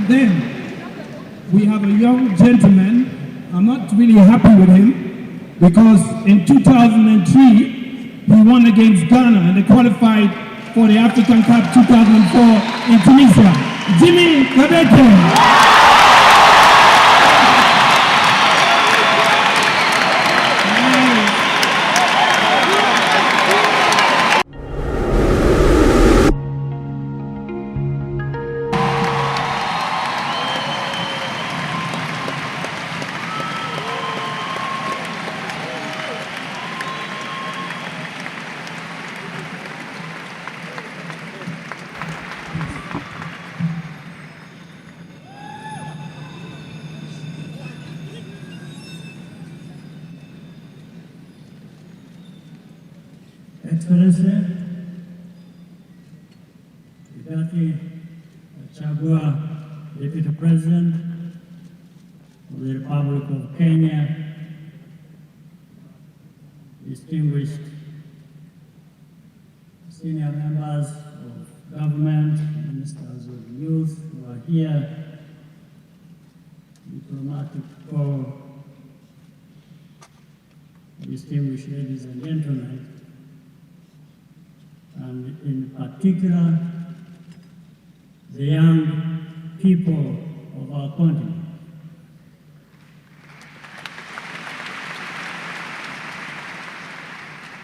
then we have a young gentleman. I'm not really happy with him because in 2003 he won against Ghana and they qualified for the African Cup 2004 in Tunisia. Gatete. Excellency, Gatete Chagua, Deputy President of the Republic of Kenya, distinguished senior members of government, ministers of youth who are here, diplomatic corps, distinguished ladies and gentlemen, and in particular, the young people of our continent.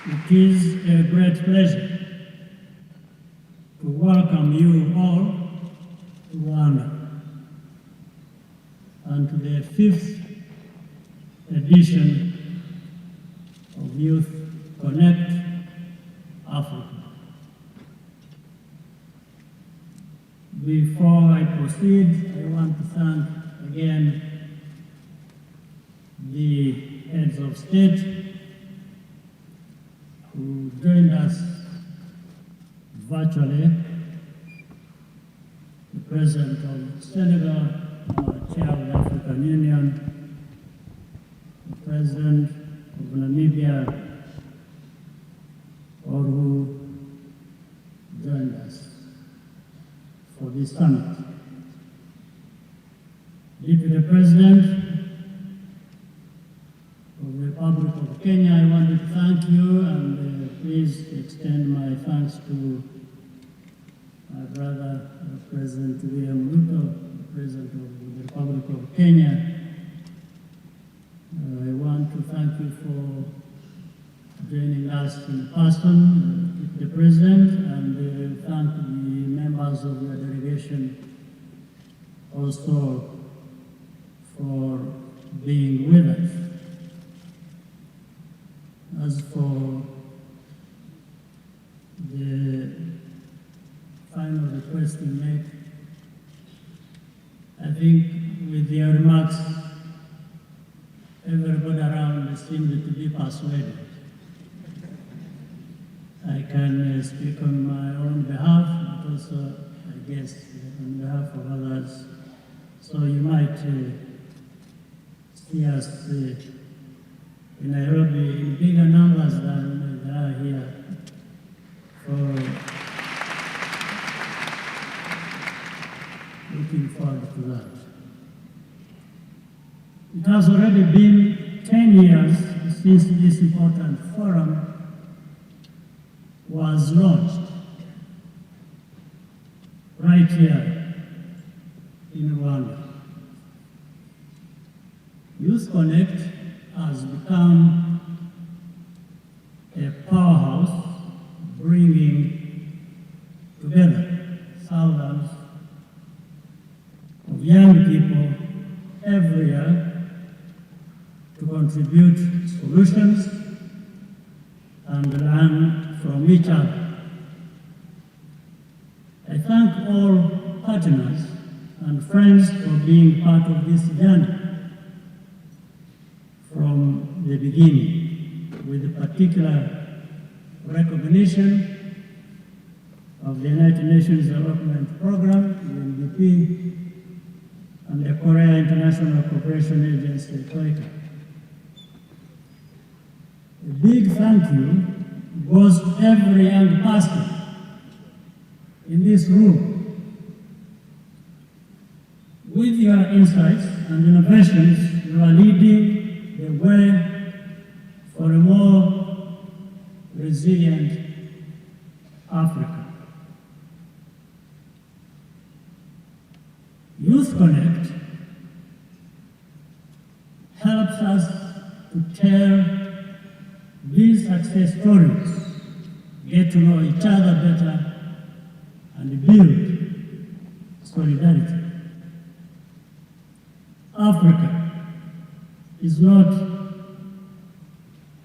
It is a great pleasure to welcome you all to Rwanda and to the 5th edition of Youth Connect Africa. Before I proceed, I want to thank again the heads of state who joined us virtually, the President of Senegal, Chair of the African Union, the President of Namibia, all who joined us for this summit. Deputy President of the Republic of Kenya, I want to thank you and please extend my thanks to my brother, President William Ruto, the President of the Republic of Kenya. I want to thank you for joining us in person, the President, and thank the members of your delegation also for being with us. As for the final request to make, I think with your remarks, everybody around seemed to be persuaded. I can speak on my own behalf, but also, I guess, on behalf of others. So you might see us in Nairobi in bigger numbers than there are here. Looking forward to that. It has already been 10 years since this important forum was launched right here in Rwanda. Youth Connect has become a powerhouse bringing together thousands of young people every year to contribute solutions and learn from each other. I thank all partners and friends for being part of this journey from the beginning, with particular recognition of the United Nations Development Program, UNDP, and the Korea International Cooperation Agency, KOICA. A big thank you goes to every young person in this room With your insights and innovations, you are leading the way for a more resilient Africa. Youth Connect helps us to tell these success stories, get to know each other better, and build solidarity. Africa is not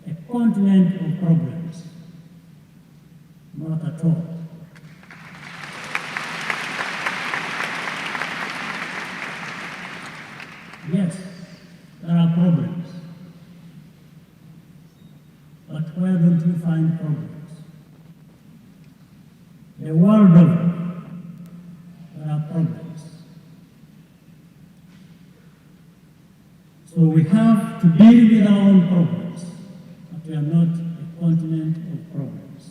a continent of problems, not at all. Yes, there are problems, but where don't you find problems? The world over, there are problems. So we have to deal with our own problems, but we are not a continent of problems.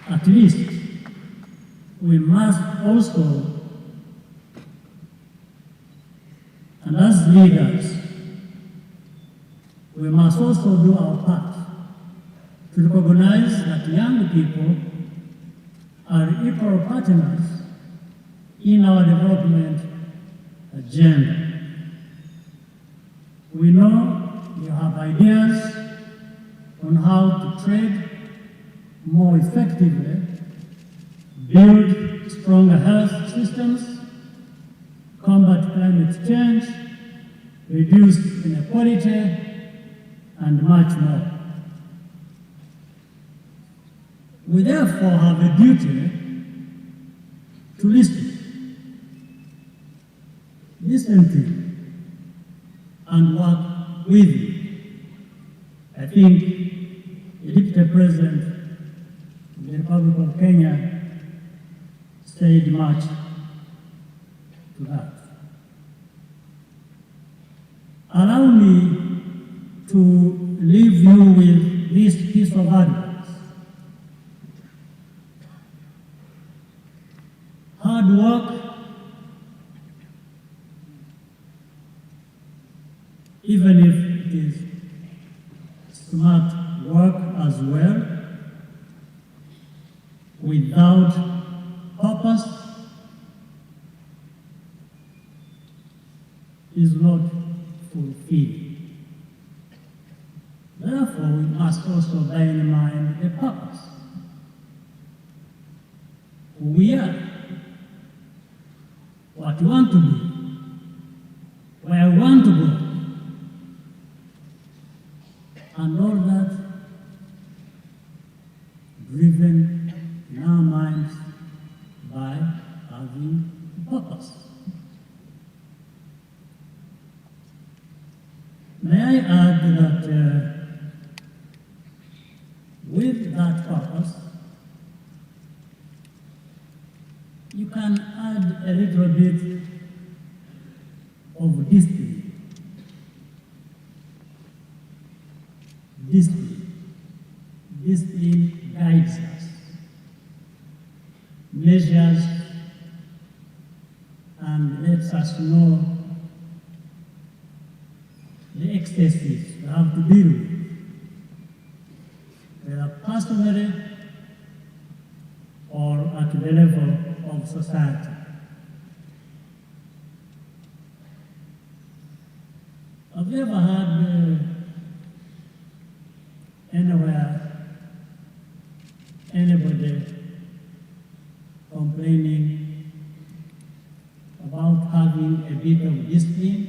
At least, we must also, and as leaders, we must also do our part to recognize that young people are equal partners in our development agenda. We know you have ideas on how to trade more effectively, build stronger health systems, combat climate change, reduce inequality, and much more. We therefore have a duty to listen to, and work with you. I think the Deputy President of the Republic of Kenya said much to that. Allow me to leave you with this piece of advice. Hard work, even if it is smart work as well, without purpose is not fulfilling. Therefore, we must also bear in mind the purpose. Who we are, what we want to be, where we want to go, and all that driven in our minds by having purpose. May I add that with that purpose, you can add a little bit of discipline. Discipline guides us, measures, and lets us know the excesses we have to deal with, whether personally or at the level of society. Have you ever had anywhere anybody complaining about having a bit of discipline?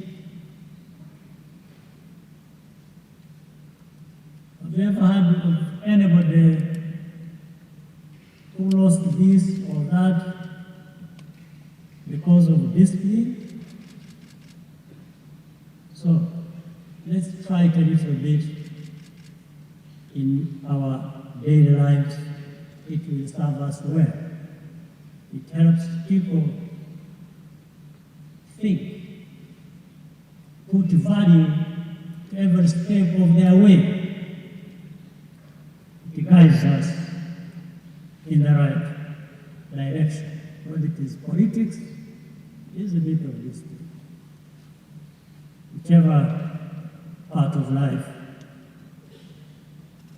Have you ever heard of anybody who lost this or that because of discipline? So let's try it a little bit in our daily lives. It will serve us well. It helps people think, put value to every step of their way. It guides us in the right direction. Whether it is politics, is a bit of this thing. Whichever part of life,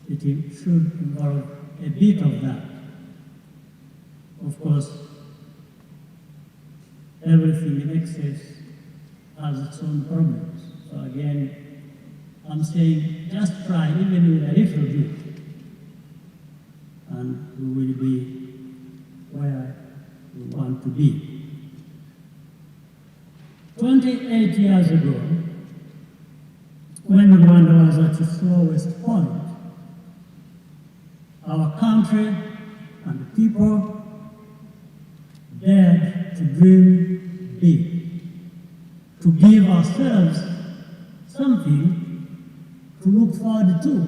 it should involve a bit of that. Of course, everything in excess has its own problems. So again, I'm saying just try, even with a little bit, and we will be where we want to be. 28 years ago, when Rwanda was at its lowest point, our country and the people dared to dream big, to give ourselves something to look forward to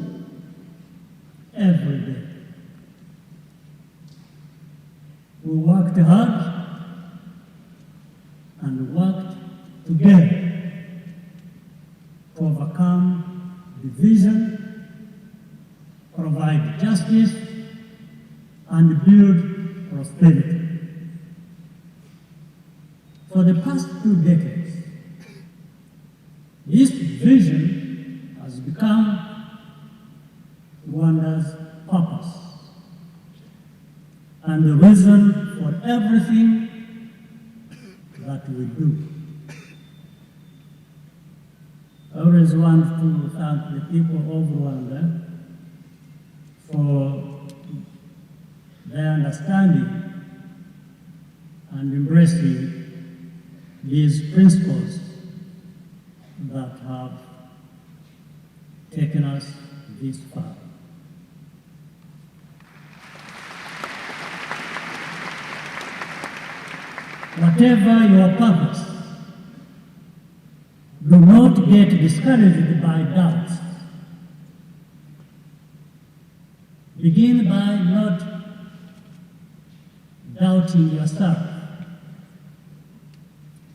every day. We worked hard and worked together to overcome division, provide justice, and build prosperity. For the past 2 decades, this vision has become Rwanda's purpose and the reason for everything that we do. I always want to thank the people of Rwanda for their understanding and embracing these principles that have taken us this far. Whatever your purpose, do not get discouraged by doubts. Begin by not doubting yourself.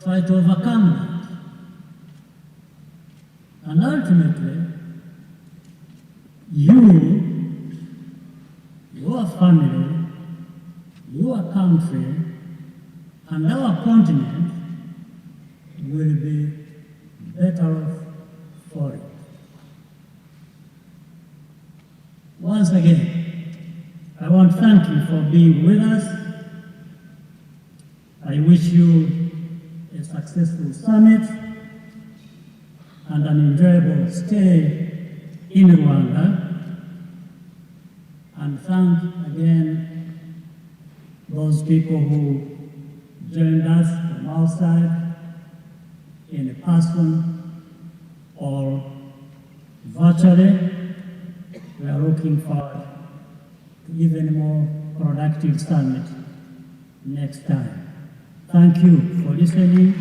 Try to overcome that. And ultimately, you, your family, your country, and our continent will be better off for it. Once again, I want to thank you for being with us. I wish you a successful summit and an enjoyable stay in Rwanda. And thank again those people who joined us from outside in person or virtually. We are looking forward to even more productive summit next time. Thank you for listening.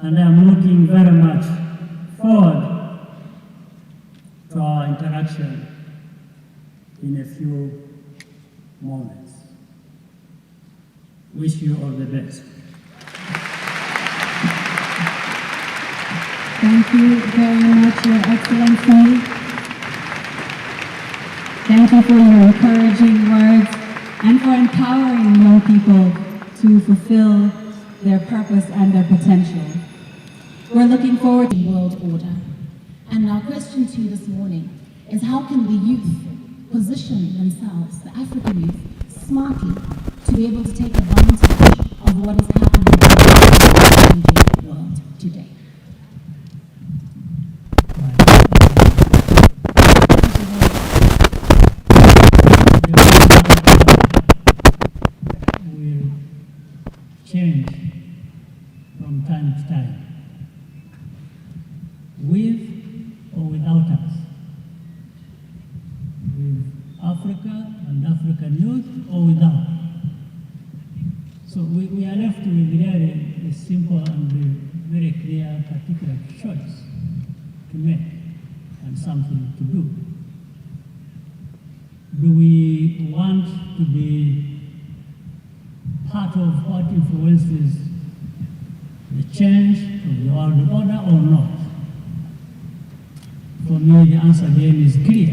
And I'm looking very much forward to our interaction in a few moments. Wish you all the best. Thank you very much, Your Excellency. Thank you for your encouraging words and for empowering young people to fulfill their purpose and their potential. We're looking forward to the world order. And our question to you this morning is, how can the youth position themselves, the African youth, smartly to be able to take advantage of what is happening in the world today? Will change from time to time, with or without us, with Africa and African youth or without. So we are left with really a simple and very clear, particular choice to make and something to do. Do we want to be part of what influences the change of the world order or not? For me, the answer again is clear.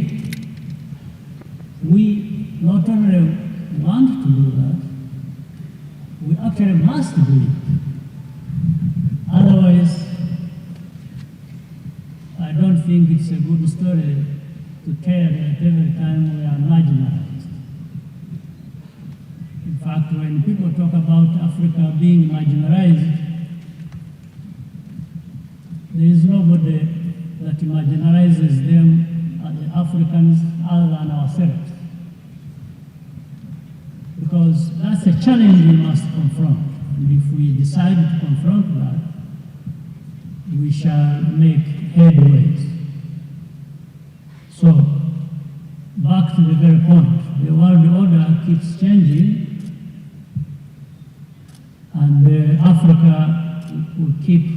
We not only want to do that, we actually must do it. Otherwise, I don't think it's a good story to tell that every time we are marginalized. In fact, when people talk about Africa being marginalized, there is nobody that marginalizes them, the Africans, other than ourselves. Because that's a challenge we must confront. And if we decide to confront that, we shall make headways. So, back to the very point, the world order keeps changing, and Africa will keep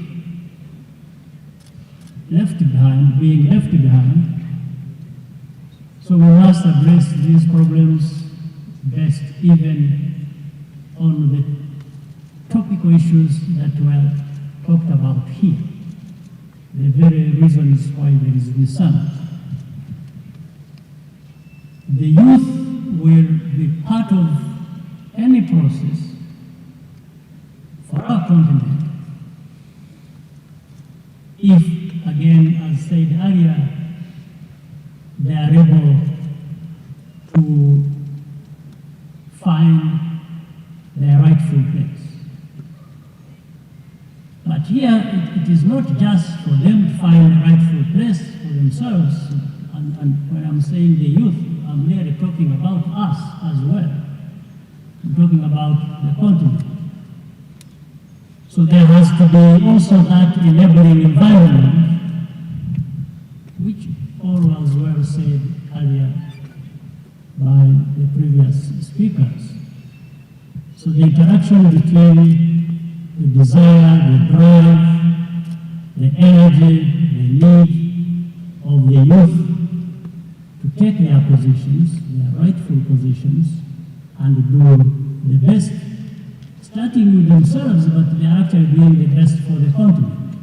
being left behind. So we must address these problems best, even on the topical issues that were talked about here, the very reasons why there is concern. The youth will be part of any process for our continent if, again, as said earlier, they are able to find their rightful place. But here, it is not just for them to find the rightful place for themselves, and when I'm saying the youth, I'm really talking about us as well. I'm talking about the continent. So there has to be also that enabling environment, which all was well said earlier by the previous speakers. So the interaction between the desire, the drive, the energy, the need of the youth to take their positions, their rightful positions, and do the best, starting with themselves, but they are actually doing the best for the continent.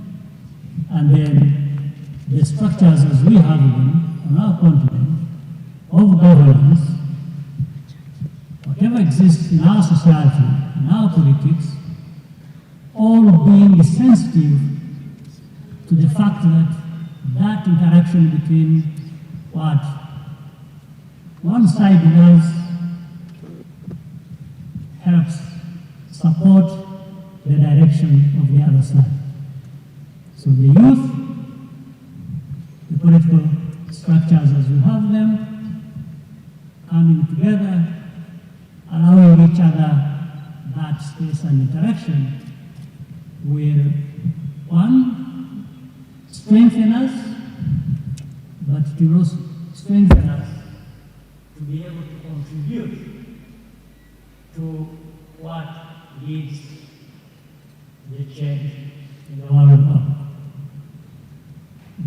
And then the structures as we have them on our continent of governance, whatever exists in our society, in our politics, all being sensitive to the fact that that interaction between what one side does helps support the direction of the other side. So the youth, the political structures as we have them, coming together, allowing each other that space and interaction will, one, strengthen us, but it will also strengthen us to be able to contribute to what leads the change in the world order.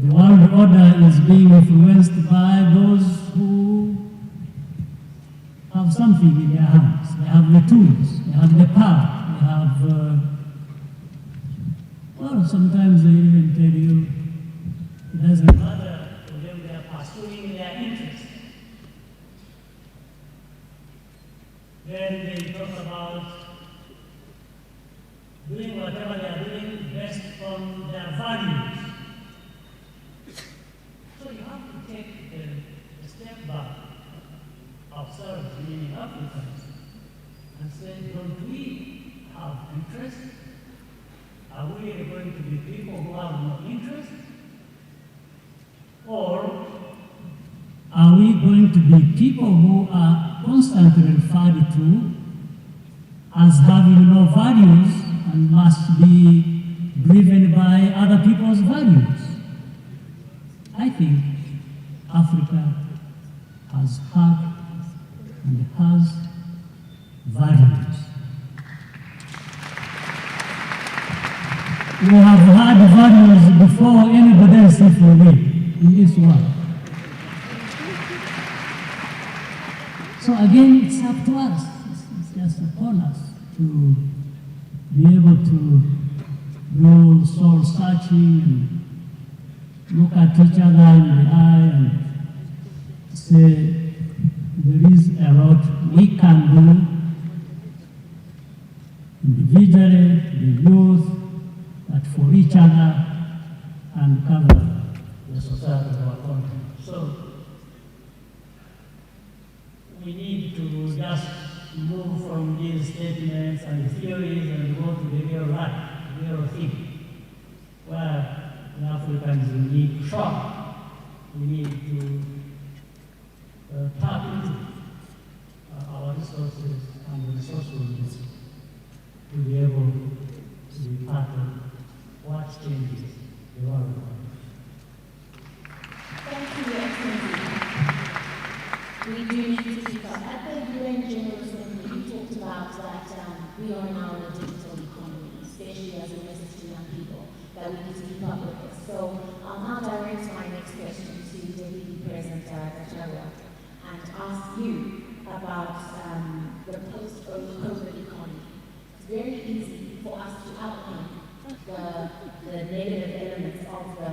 The world order is being influenced by those who have something in their hands. They have the tools, they have the power, they have, well, sometimes they even tell you it doesn't matter for them, they are pursuing their interests. Then they talk about doing whatever they are doing based on their values. So you have to take a step back, ourselves, meaning Africans, and say, don't we have interest? Are we going to be people who have no interest? Or are we going to be people who are constantly referred to as having no values and must be driven by other people's values? I think Africa has had and has values. We have had values before anybody else in this world. So again, it's up to us. It's just upon us to be able to do soul searching and look at each other in the eye and say there is a lot we can do individually, the youth, but for each other and cover the society of our country. So we need to just move from these statements and theories and go to the real life, real thing, where the Africans need to shop. We need to tap into our resources and resourcefulness to be able to be part of what changes the world. Thank you, Your Excellency. We do need to keep up. At the UN General Assembly, you talked about that we are now in a digital economy, especially as a message to young people, that we need to keep up with this. So I'll direct my next question to Deputy President Gatete and ask you about the post-COVID economy. It's very easy for us to outline the negative elements of the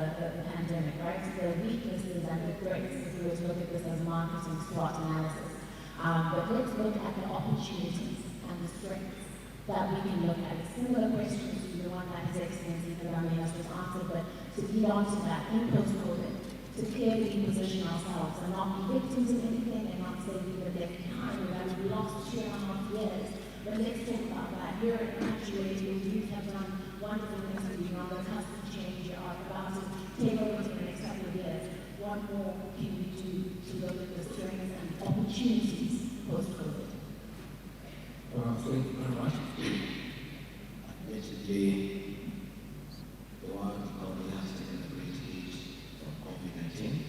pandemic, right? The weaknesses and the threats, if we were to look at this as marketing SWOT analysis. But let's look at the opportunities and the strengths that we can look at. Similar questions to the one that His Excellency Kagame has just answered, but to lead on to that in post-COVID, to clearly position ourselves and not be victims of anything and not say we were left behind or that we lost 2.5 years. But let's talk about that. Here at Nawe, you have done wonderful things for you on the cusp of change. You are about to take over for the next couple of years. What more can we do to look at the strengths and opportunities post-COVID? Well, thank you very much. Basically, the world economy has taken a great hit from COVID-19,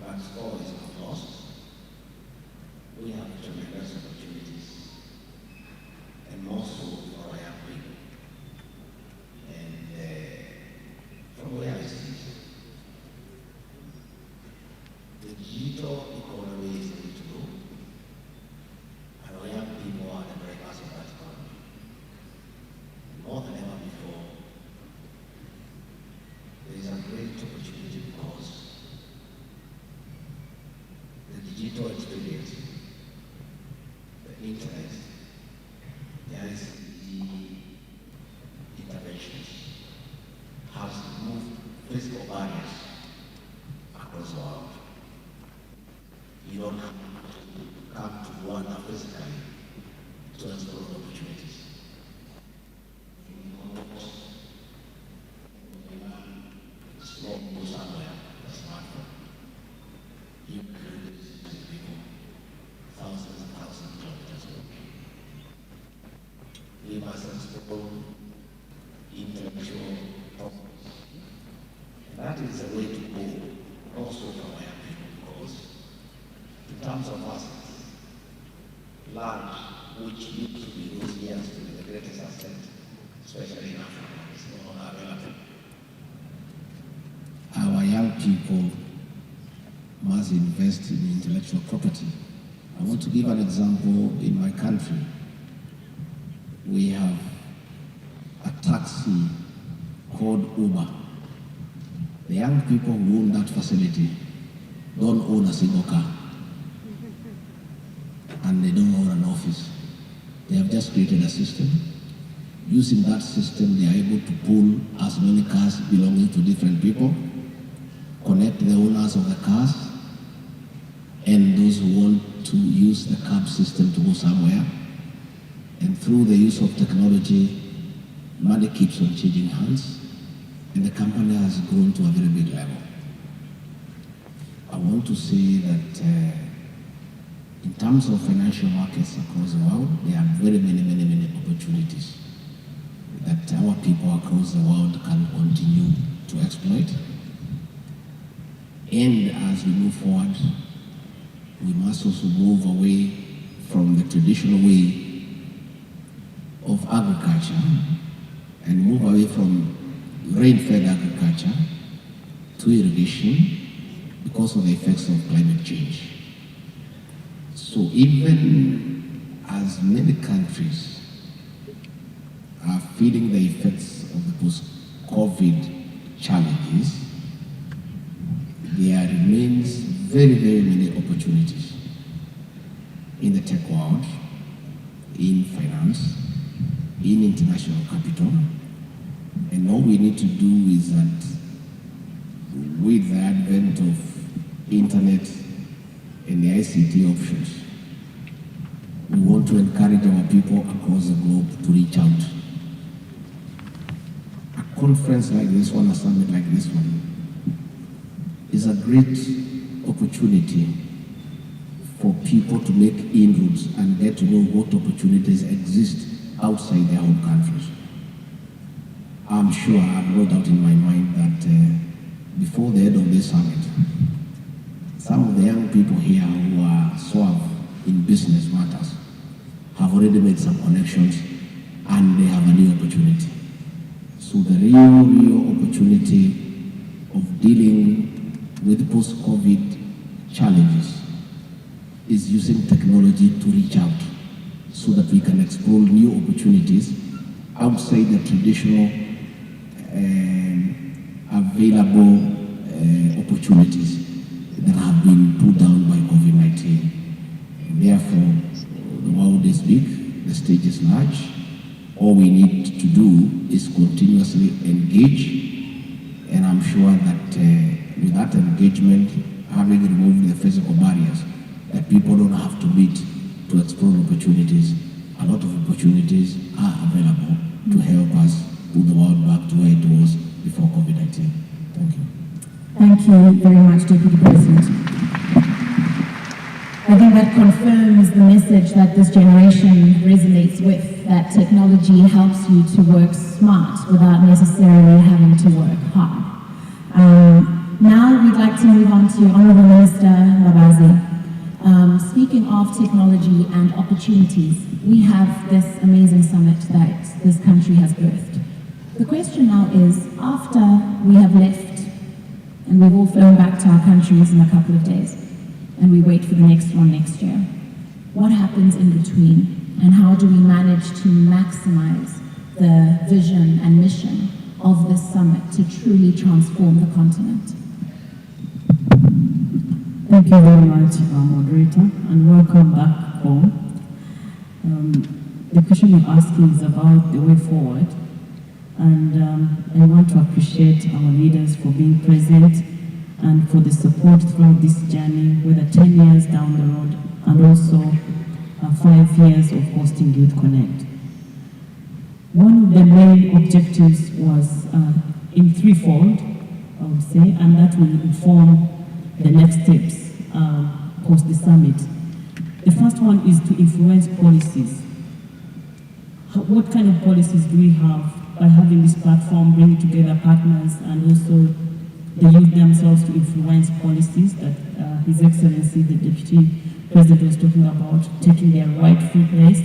but all is not lost. We have tremendous opportunities, and more so for our young people. And from where I see the digital economy is going to go, and our young people are the breakers of that economy. More than ever before, there is a great opportunity because the digital experience, the internet, the ICT interventions has moved physical barriers across the world. You don't have to come to Rwanda physically to explore the opportunities. Explore somewhere, a smartphone. You can visit people thousands and thousands of kilometers away. We must explore intellectual problems. And that is the way to go also for our young people, because in terms of assets, land, which used to be those years to be the greatest asset, especially in Africa, is no longer available. Our young people must invest in intellectual property. I want to give an example. In my country, we have a taxi called Uber. The young people who own that facility don't own a single car. And they don't own an office. They have just created a system. Using that system, they are able to pool as many cars belonging to different people, connect the owners of the cars, and those who want to use the cab system to go somewhere. And through the use of technology, money keeps on changing hands, and the company has grown to a very big level. I want to say that in terms of financial markets across the world, there are very many opportunities that our people across the world can continue to exploit. And as we move forward, we must also move away from the traditional way of agriculture and move away from rain-fed agriculture to irrigation because of the effects of climate change. So even as many countries are feeling the effects of the post-COVID challenges, there remains very, very many opportunities in the tech world, in finance, in international capital. And all we need to do is that with the advent of internet and the ICT options, we want to encourage our people across the globe to reach out. A conference like this one, a summit like this one, is a great opportunity for people to make inroads and get to know what opportunities exist outside their own countries. I'm sure, I have no doubt in my mind that before the end of this summit, some of the young people here who are suave in business matters have already made some connections and they have a new opportunity. So the real opportunity of dealing with post-COVID challenges is using technology to reach out so that we can explore new opportunities outside the traditional available opportunities that have been put down by COVID-19. Therefore, the world is big, the stage is large. All we need to do is continuously engage, and I'm sure that with that engagement, having removed the physical barriers, that people don't have to meet to explore opportunities. A lot of opportunities are available to help us put the world back to where it was before COVID-19. Thank you. Thank you very much, Deputy President. I think that confirms the message that this generation resonates with, that technology helps you to work smart without necessarily having to work hard. Now we'd like to move on to Honourable Minister Mbabazi. Speaking of technology and opportunities, we have this amazing summit that this country has birthed. The question now is, after we have left and we've all flown back to our countries in a couple of days, and we wait for the next one next year, what happens in between, and how do we manage to maximize the vision and mission of this summit to truly transform the continent? Thank you very much, moderator, and welcome back home. The question you're asking is about the way forward, and I want to appreciate our leaders for being present and for the support throughout this journey, whether 10 years down the road and also 5 years of hosting Youth Connect. One of the main objectives was in threefold, I would say, and that will inform the next steps post the summit. The first one is to influence policies. What kind of policies do we have by having this platform, bringing together partners and also the youth themselves to influence policies that His Excellency, the Deputy President, was talking about, taking their rightful place.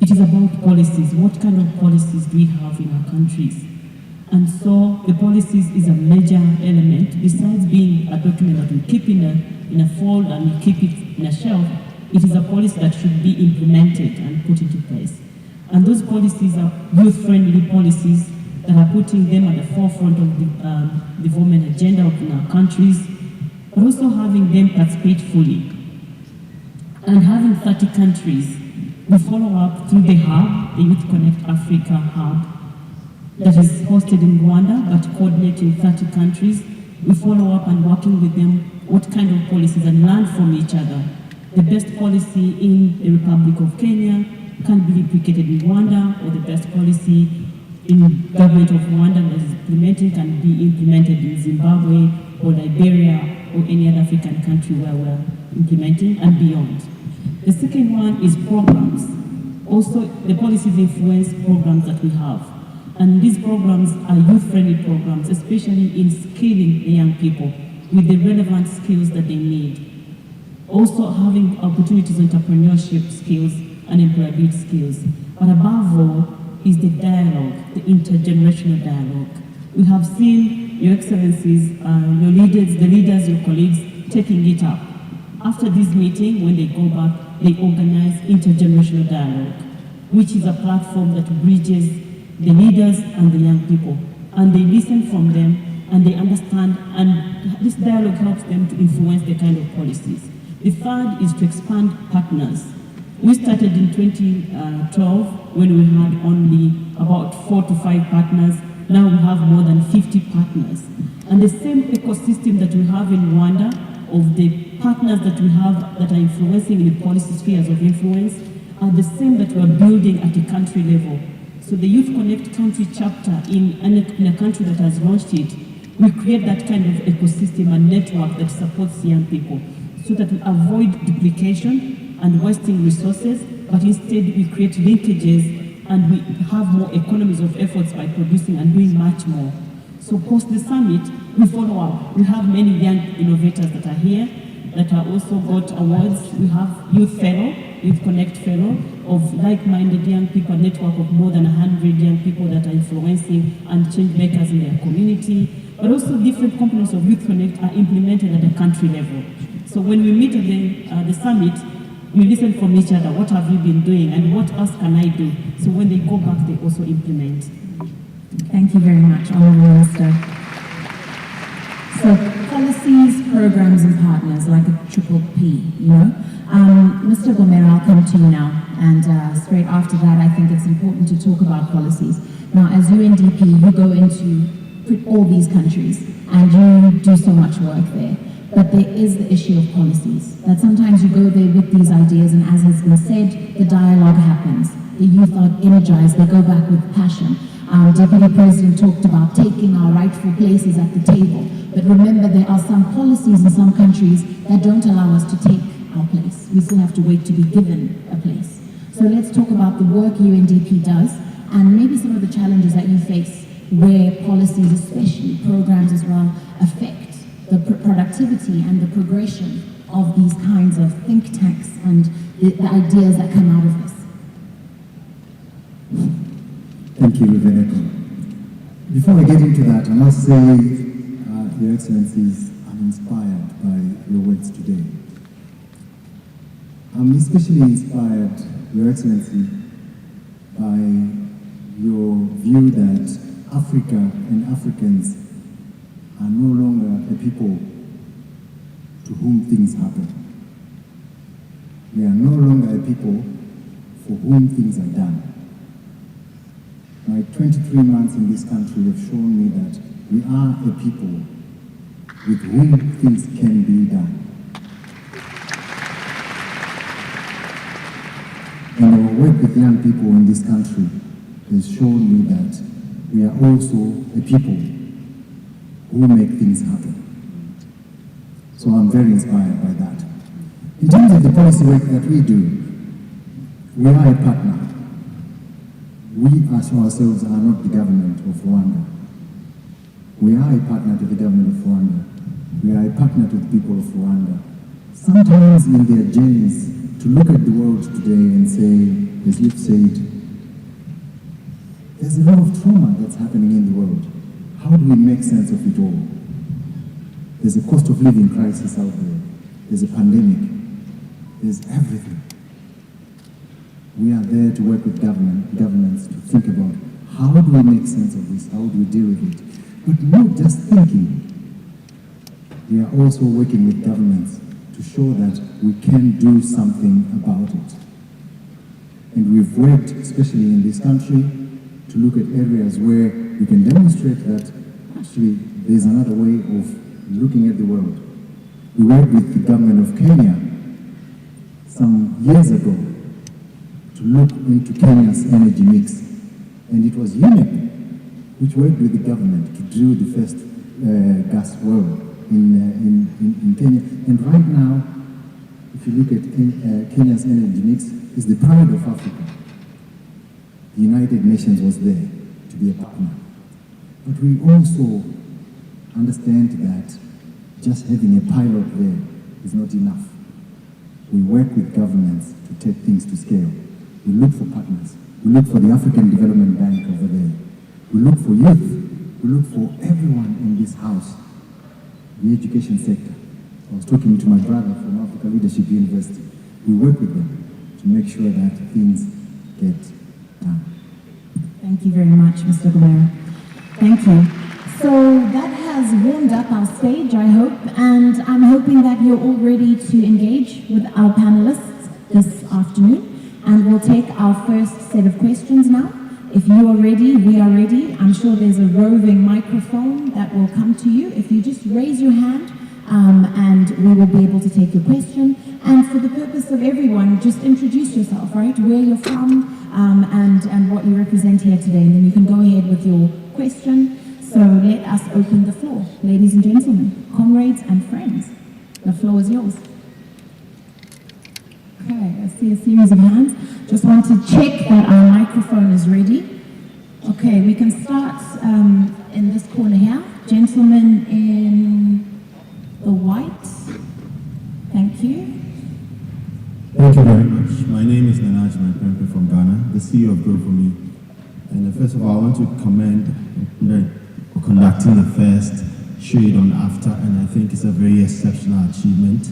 It is about policies. What kind of policies do we have in our countries? And so the policies is a major element. Besides being a document that we keep in a fold and we keep it in a shelf, it is a policy that should be implemented and put into place. And those policies are youth-friendly policies that are putting them at the forefront of the development agenda in our countries, but also having them participate fully. And having 30 countries, we follow up through the hub, the Youth Connect Africa hub, that is hosted in Rwanda, but coordinating 30 countries. We follow up and working with them what kind of policies and learn from each other. The best policy in the Republic of Kenya can be replicated in Rwanda, or the best policy in government of Rwanda that is implementing can be implemented in Zimbabwe or Liberia or any other African country where we're implementing and beyond. The second one is programs. Also, the policies influence programs that we have. And these programs are youth-friendly programs, especially in skilling the young people with the relevant skills that they need. Also having opportunities, entrepreneurship skills and employability skills. But above all is the dialogue, the intergenerational dialogue. We have seen Your Excellencies, your leaders, the leaders, your colleagues, taking it up. After this meeting, when they go back, they organize intergenerational dialogue. which is a platform that bridges the leaders and the young people. And they listen from them, and they understand, and this dialogue helps them to influence the kind of policies. The third is to expand partners. We started in 2012 when we had only about 4 to 5 partners. Now we have more than 50 partners. And the same ecosystem that we have in Rwanda, of the partners that we have that are influencing the policy spheres of influence, are the same that we are building at a country level. So the Youth Connect country chapter in a country that has launched it, we create that kind of ecosystem and network that supports young people so that we avoid duplication and wasting resources, but instead we create linkages and we have more economies of efforts by producing and doing much more. So post the summit, we follow up. We have many young innovators that are here that are also got awards. We have Youth Fellow, Youth Connect Fellow, of like-minded young people, a network of more than 100 young people that are influencing and change makers in their community. But also different components of Youth Connect are implemented at the country level. So when we meet at the summit, we listen from each other. What have you been doing and what else can I do? So when they go back, they also implement. Thank you very much, Honourable Minister. So policies, programs and partners, like a triple P, you know. Mr. Gomera, I'll come to you now. And straight after that, I think it's important to talk about policies. Now, as UNDP, you go into all these countries and you do so much work there. But there is the issue of policies, that sometimes you go there with these ideas and as has been said, the dialogue happens. The youth are energized, they go back with passion. Deputy President talked about taking our rightful places at the table. But remember, there are some policies in some countries that don't allow us to take our place. We still have to wait to be given a place. So let's talk about the work UNDP does and maybe some of the challenges that you face where policies, especially programs as well, affect the productivity and the progression of these kinds of think tanks and the ideas that come out of this. Thank you, Veneto. Before I get into that, I must say, Your Excellencies, I'm inspired by your words today. I'm especially inspired, Your Excellency, by your view that Africa and Africans are no longer a people to whom things happen. We are no longer a people for whom things are done. My 23 months in this country have shown me that we are a people with whom things can be done. And our work with young people in this country has shown me that we are also a people who make things happen. So I'm very inspired by that. In terms of the policy work that we do, we are a partner. We ourselves are not the government of Rwanda. We are a partner to the government of Rwanda. We are a partner to the people of Rwanda. Sometimes in their journeys to look at the world today and say, as you've said, there's a lot of trauma that's happening in the world. How do we make sense of it all? There's a cost of living crisis out there. There's a pandemic. There's everything. We are there to work with governments to think about how do we make sense of this? How do we deal with it? But not just thinking. We are also working with governments to show that we can do something about it. And we've worked, especially in this country, to look at areas where we can demonstrate that actually there's another way of looking at the world. We worked with the government of Kenya some years ago to look into Kenya's energy mix. And it was UNEP which worked with the government to drill the first gas well in Kenya. And right now, if you look at Kenya's energy mix, it's the pride of Africa. The United Nations was there to be a partner. But we also understand that just having a pilot there is not enough. We work with governments to take things to scale. We look for partners. We look for the African Development Bank over there. We look for youth. We look for everyone in this house, the education sector. I was talking to my brother from Africa Leadership University. We work with them to make sure that things get you very much, Mr. Gomera. Thank you. So that has warmed up our stage, I hope, and I'm hoping that you're all ready to engage with our panelists this afternoon. And we'll take our first set of questions now. If you are ready, we are ready. I'm sure there's a roving microphone that will come to you. If you just raise your hand, and we will be able to take your question. And for the purpose of everyone, just introduce yourself, right? Where you're from, and what you represent here today. And then you can go ahead with your question. So let us open the floor. Ladies and gentlemen, comrades and friends, the floor is yours. Okay, I see a series of hands. Just want to check that our microphone is ready. Okay, we can start in this corner here. Gentleman in the white. Thank you. Thank you very much. My name is Nanaj Mapempe from Ghana, the CEO of Grow For Me. And first of all, I want to commend for conducting the first trade on AFTA, and I think it's a very exceptional achievement.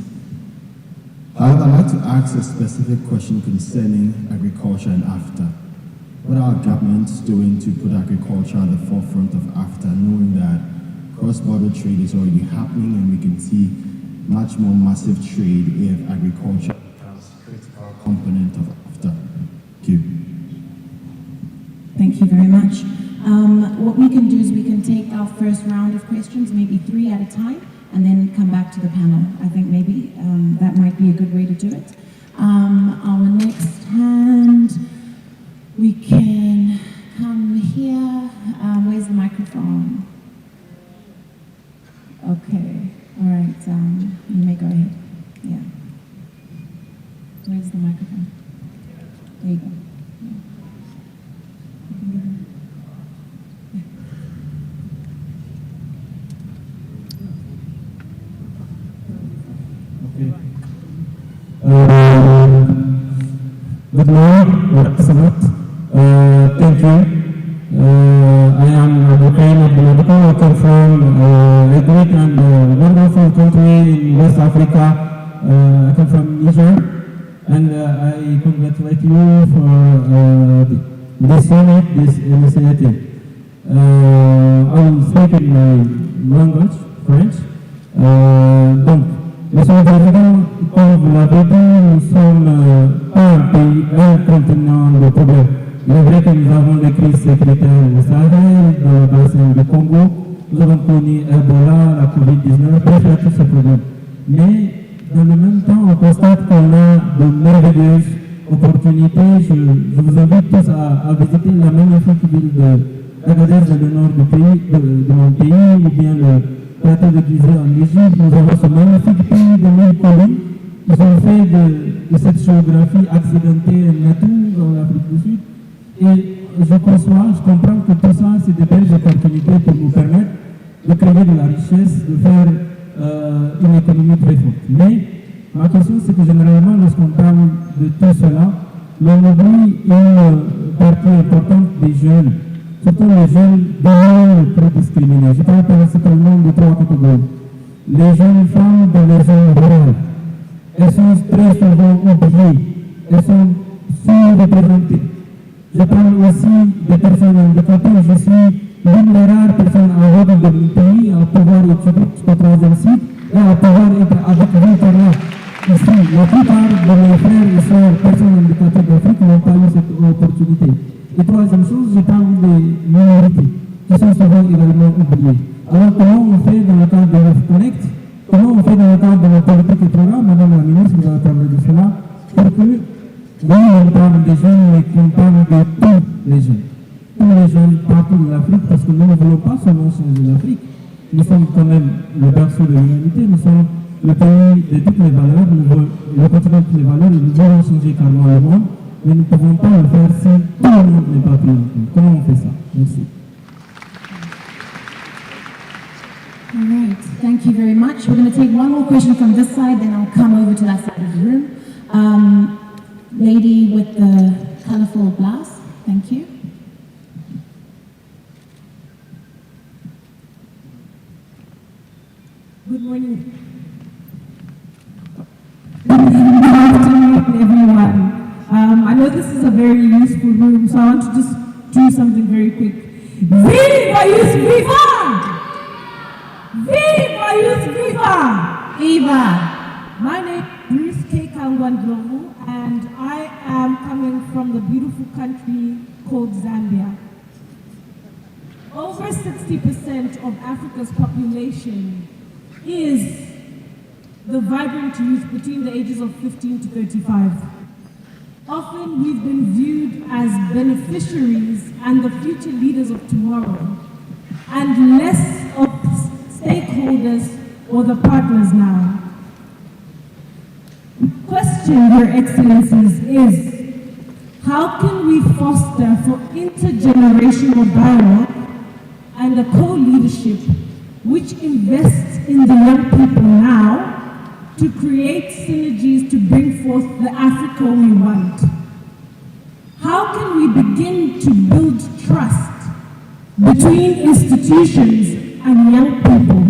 However, I'd like to ask a specific question concerning agriculture and AFTA. What are our governments doing to put agriculture at the forefront of AFTA, knowing that cross-border trade is already happening and we can see much more massive trade if agriculture becomes a critical component of AFTA? Thank you. Thank you very much. What we can do is we can take our first round of questions, maybe 3 at a time, and then come back to the panel. I think maybe that might be a good way to do it. Our next hand, we can come here. Where's the microphone? Okay, all right, you may go ahead. Yeah. Where's the microphone? There you go. Good morning, thank you. I am Abdulkarim Abdulmadiko. I come from a great and wonderful country in West Africa. I come from Niger, and I congratulate you for this summit, this initiative. I will speak in my language, French. Donc, Monsieur le Président, comme vous l'avez dit, nous sommes pas un pays, un continent de problèmes. Il est vrai que nous avons des crises sécuritaires au Sahel, dans le bassin du Congo, nous avons connu Ebola, la Covid-19, bref, il y a tous ces problèmes. Mais dans le même temps, on constate qu'on a de merveilleuses opportunités. Je vous invite tous à visiter la magnifique ville d'Agadez dans le nord du pays, de mon pays, ou bien le plateau de Gizeh en Égypte. Nous avons ce magnifique pays de 1000 collines. Ils ont fait de cette géographie accidentée un atout dans l'Afrique du Sud. Et je comprends que tout ça, c'est de belles opportunités pour nous permettre de créer de la richesse, de faire une économie très forte. Mais ma question, c'est que généralement, lorsqu'on parle de tout cela, l'on oublie une partie importante des jeunes, surtout les jeunes les plus discriminés. Je parle principalement de 3 catégories. Les jeunes femmes dans les zones rurales, elles sont très souvent oubliées, elles sont sous-représentées. Je parle aussi des personnes handicapées. Je suis l'une des rares personnes en rôle de mon pays à pouvoir étudier jusqu'au 3e cycle et à pouvoir être avec vous par là. Ici, la plupart de mes frères et sœurs personnes handicapées d'Afrique n'ont pas eu cette opportunité. Et 3e chose, je parle des minorités qui sont souvent également oubliées. Alors comment on fait dans le cadre de Youth Connect? Comment on fait dans le cadre de nos politiques et programmes? Madame la ministre, vous avez parlé de cela, pour que oui, on parle des jeunes, mais qu'on parle de tous les jeunes. Tous les jeunes partout de l'Afrique, parce que nous ne voulons pas seulement changer l'Afrique. Nous sommes quand même le berceau de l'humanité, nous sommes le pays de toutes les valeurs, le continent de toutes les valeurs, et nous voulons changer carrément le monde, mais nous ne pouvons pas le faire si tout le monde n'est pas pris en compte. Comment on fait ça? Merci. All right, thank you very much. We're going to take one more question from this side, then I'll come over to that side of the room. Lady with the colorful blouse, thank you. Good morning. Good afternoon, everyone. I know this is a very useful room, so I want to just do something very quick. Viva Youth Viva! Viva Youth Viva! Viva! My name is Ruth K.Kagame, and I am coming from the beautiful country called Zambia. Over 60% of Africa's population is the vibrant youth between the ages of 15 to 35. Often we've been viewed as beneficiaries and the future leaders of tomorrow, and less of stakeholders or the partners now. The question, Your Excellencies, is how can we foster for intergenerational dialogue and a co-leadership which invests in the young people now to create synergies to bring forth the Africa we want? How can we begin to build trust between institutions and young people,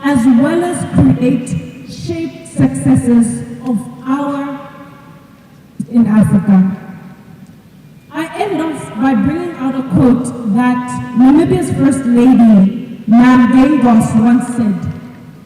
as well as create shaped successes of in Africa? I end off by bringing out a quote that Namibia's First Lady, Ma'am Gengos, once said.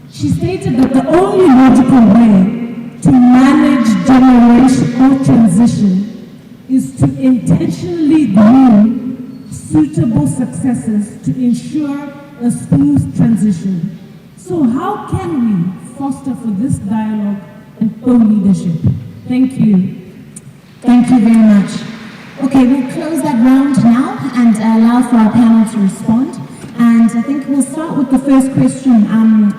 She stated that the only logical way to manage generational transition is to intentionally groom suitable successors to ensure a smooth transition. So how can we foster for this dialogue and co-leadership? Thank you. Thank you very much. Okay, we'll close that round now and allow for our panel to respond. And I think we'll start with the first question.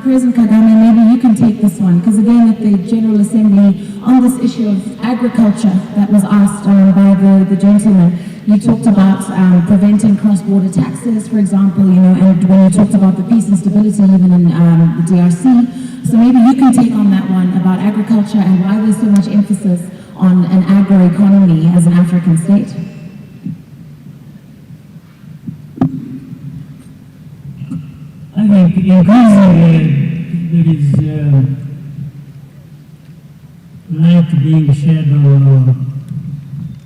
President Kagame, maybe you can take this one, because again, at the General Assembly, on this issue of agriculture that was asked by the gentleman, you talked about preventing cross-border taxes, for example, and when you talked about the peace and stability even in the DRC. So maybe you can take on that one about agriculture and why there's so much emphasis on an agro-economy as an African state. I think increasingly there is light being shed on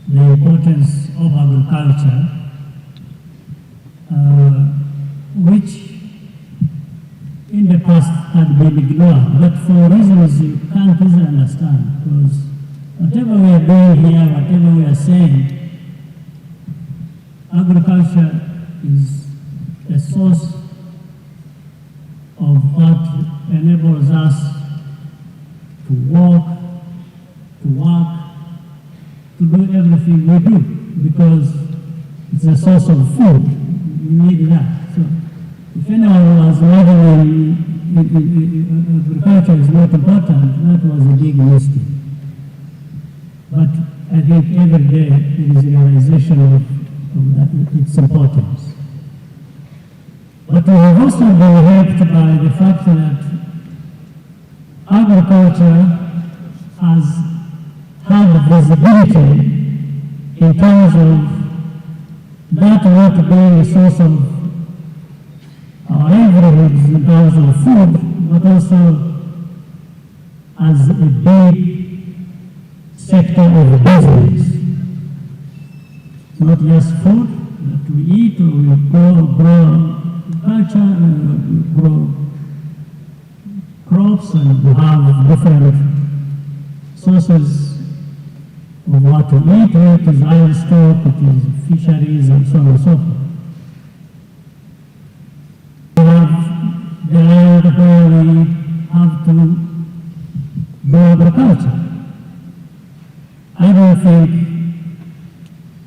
the importance of agriculture, which in the past had been ignored, but for reasons you can't easily understand, because whatever we are doing here, whatever we are saying, agriculture is a source of what enables us to walk, to work, to do everything we do, because it's a source of food. We need that. So if anyone was imagining agriculture is not important, that was a big mistake. But I think every day there is a realization of its importance. But we have also been helped by the fact that agriculture has had visibility in terms of not only being a source of our livelihoods in terms of food, but also as a big sector of business. Not just food that we eat or we grow culture, grow crops, and we have different sources of what to eat. It is livestock, it is fisheries, and so on and so forth. We have the land where we have to do agriculture. I don't think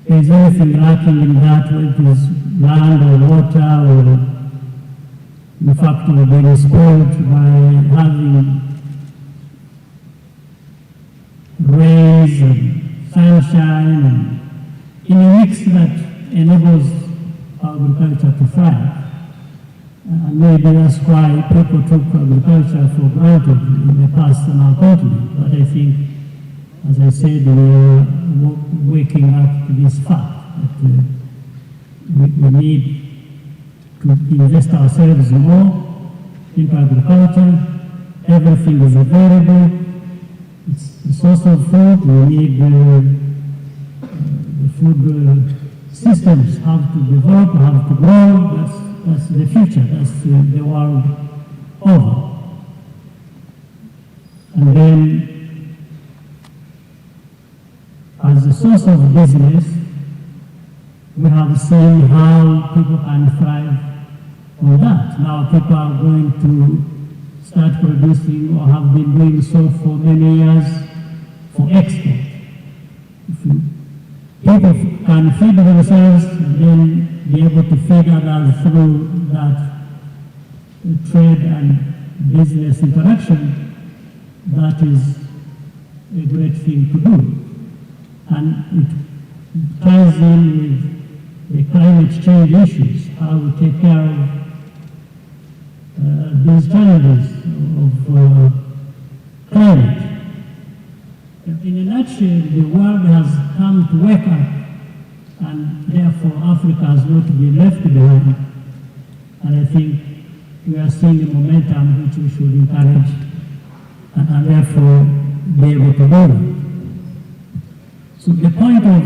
there is anything lacking in that, whether it is land or water or the fact of being spoiled by having rains and sunshine and in a mix that enables agriculture to thrive. Maybe that's why people took agriculture for granted in the past on our continent. But I think, as I said, we are waking up to this fact that we need to invest ourselves more into agriculture. Everything is available. It's a source of food. We need the food systems have to develop, have to grow. That's the future. That's the world over. And then, as a source of business, we have seen how people can thrive on that. Now people are going to start producing, or have been doing so for many years, for export. People can feed themselves and then be able to feed others through that trade and business interaction. That is a great thing to do. And it ties in with the climate change issues, how we take care of these challenges of climate. In a nutshell, the world has come to wake up, and therefore Africa has not been left behind. And I think we are seeing a momentum which we should encourage, and therefore be able to do that. So the point of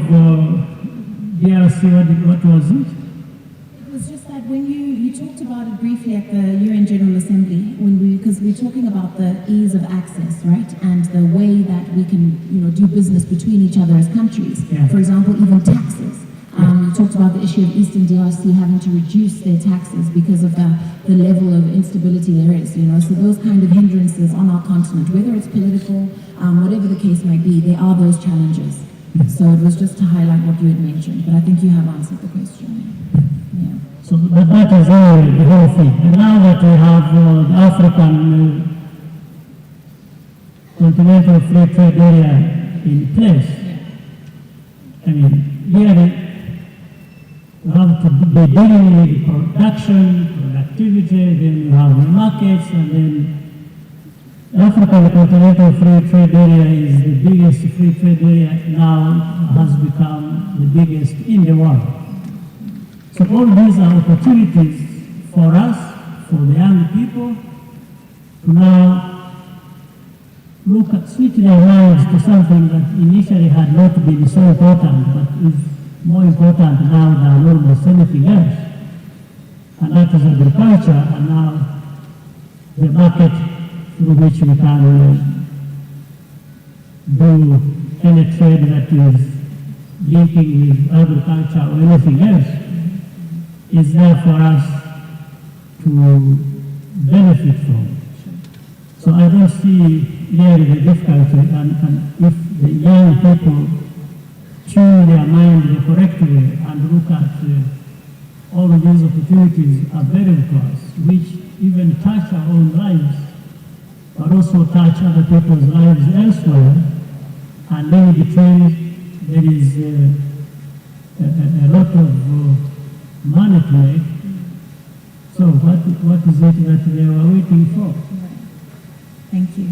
DRC, what was it? It was just that when you talked about it briefly at the UN General Assembly, because we're talking about the ease of access, right, and the way that we can, do business between each other as countries. Yeah. For example, even taxes. You talked about the issue of Eastern DRC having to reduce their taxes because of the level of instability there is. So those kind of hindrances on our continent, whether it's political, whatever the case might be, there are those challenges. So it was just to highlight what you had mentioned, but I think you have answered the question. Yeah. So but that is the whole thing. And now that we have the African continental free trade area in place, I mean, really, we have to be dealing with production, productivity, then we have the markets, and then African continental free trade area is the biggest free trade area now, has become the biggest in the world. So all these are opportunities for us, for the young people, to now switch their minds to something that initially had not been so important, but is more important now than almost anything else. And that is agriculture, and now the market through which we can do any trade that is linking with agriculture or anything else is there for us to benefit from. So I don't see really the difficulty, and if the young people tune their mind the correct way and look at all of these opportunities available to us, which even touch our own lives, but also touch other people's lives elsewhere, and then in between there is a lot of money to make. So what is it that they were waiting for? Right. Thank you.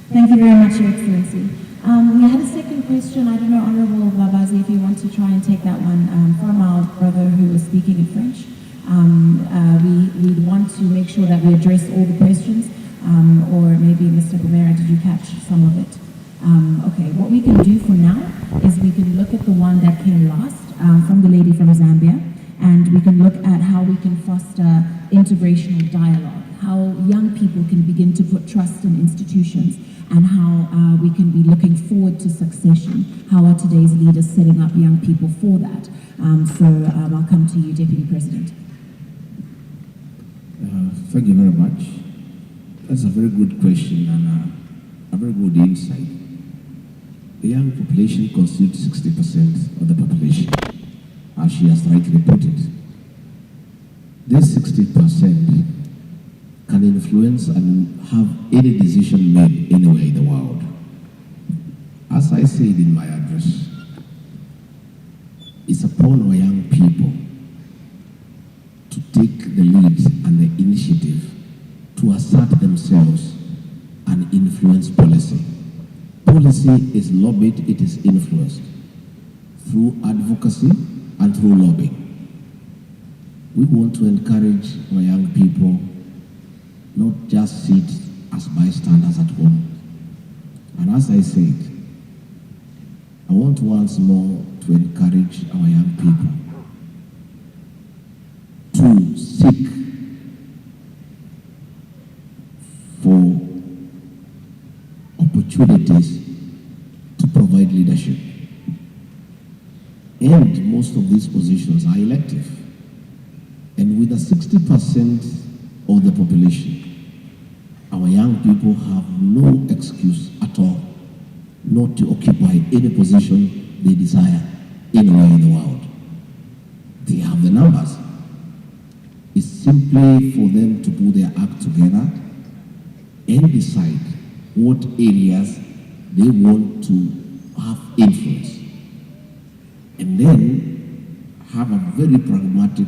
Thank you very much, Your Excellency. We had a second question. I don't know, Honorable Babazi, if you want to try and take that one from our brother who was speaking in French. We want to make sure that we address all the questions. Or maybe Mr. Gomera, did you catch some of it? Okay, what we can do for now is we can look at the one that came last from the lady from Zambia, and we can look at how we can foster intergenerational dialogue, how young people can begin to put trust in institutions, and how we can be looking forward to succession. How are today's leaders setting up young people for that? I'll come to you, Deputy President. Thank you very much. That's a very good question and a very good insight. The young population constitutes 60% of the population, as she has rightly put it. This 60% can influence and have any decision made anywhere in the world. As I said in my address, it's upon our young people to take the lead and the initiative to assert themselves and influence policy. Policy is lobbied, it is influenced through advocacy and through lobbying. We want to encourage our young people not just sit as bystanders at home. And as I said, I want once more to encourage our young people opportunities to provide leadership. And most of these positions are elective. And with the 60% of the population, our young people have no excuse at all not to occupy any position they desire anywhere in the world. They have the numbers. It's simply for them to put their act together and decide what areas they want to have influence. And then have a very pragmatic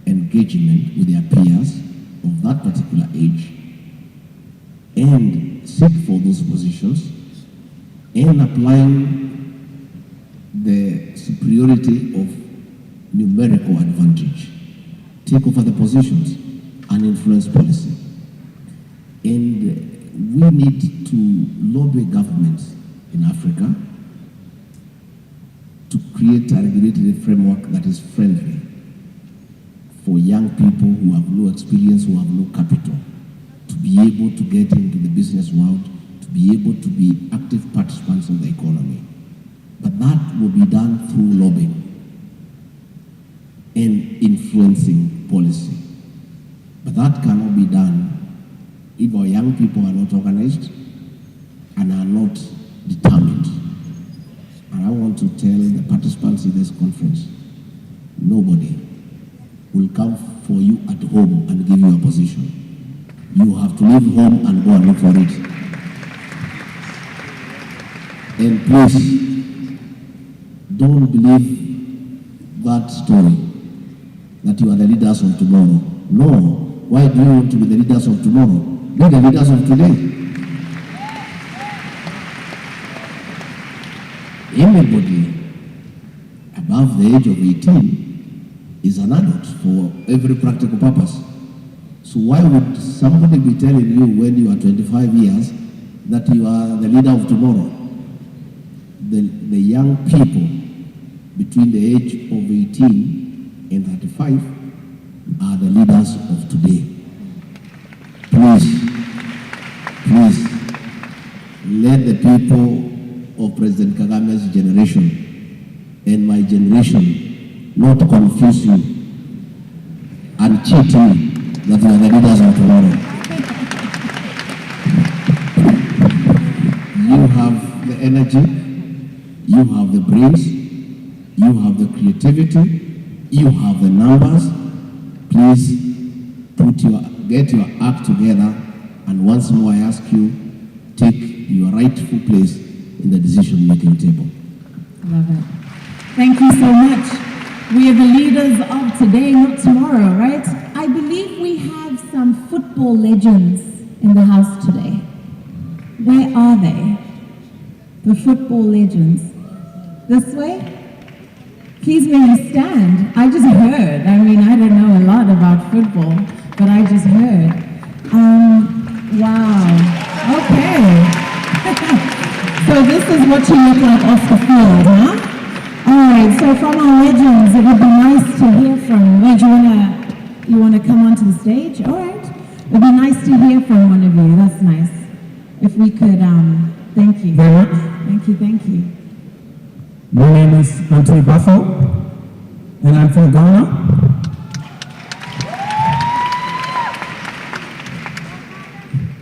engagement with their peers of that particular age and seek for those positions and applying the superiority of numerical advantage, take over the positions and influence policy. And we need to lobby governments in Africa to create a regulatory framework that is friendly for young people who have no experience, who have no capital, to be able to get into the business world, to be able to be active participants in the economy. But that will be done through lobbying and influencing policy. But that cannot be done if our young people are not organized and are not determined. And I want to tell the participants in this conference, nobody will come for you at home and give you a position. You have to leave home and go and look for it. And please, don't believe that story that you are the leaders of tomorrow. No. Why do you want to be the leaders of tomorrow? Be the leaders of today. Anybody above the age of 18 is an adult for every practical purpose. So why would somebody be telling you when you are 25 years that you are the leader of tomorrow? The young people between the age of 18 and 35 are the leaders of today. Please, let the people of President Kagame's generation and my generation not confuse you and cheat you that you are the leaders of tomorrow. You have the energy, you have the brains, you have the creativity, you have the numbers. Please get your act together, and once more I ask you, take your rightful place in the decision-making table. Love it. Thank you so much. We are the leaders of today, not tomorrow, right? I believe we have some football legends in the house today. Where are they? The football legends. This way? Please may you stand. I just heard. I mean, I don't know a lot about football, but I just heard. Wow. Okay. So this is what you look like off the field, huh? All right, so from our legends, it would be nice to hear from, you wanna come onto the stage? All right. It would be nice to hear from one of you. That's nice. If we could, thank you. Very much. Thank you. My name is Atumye, and I'm from Ghana.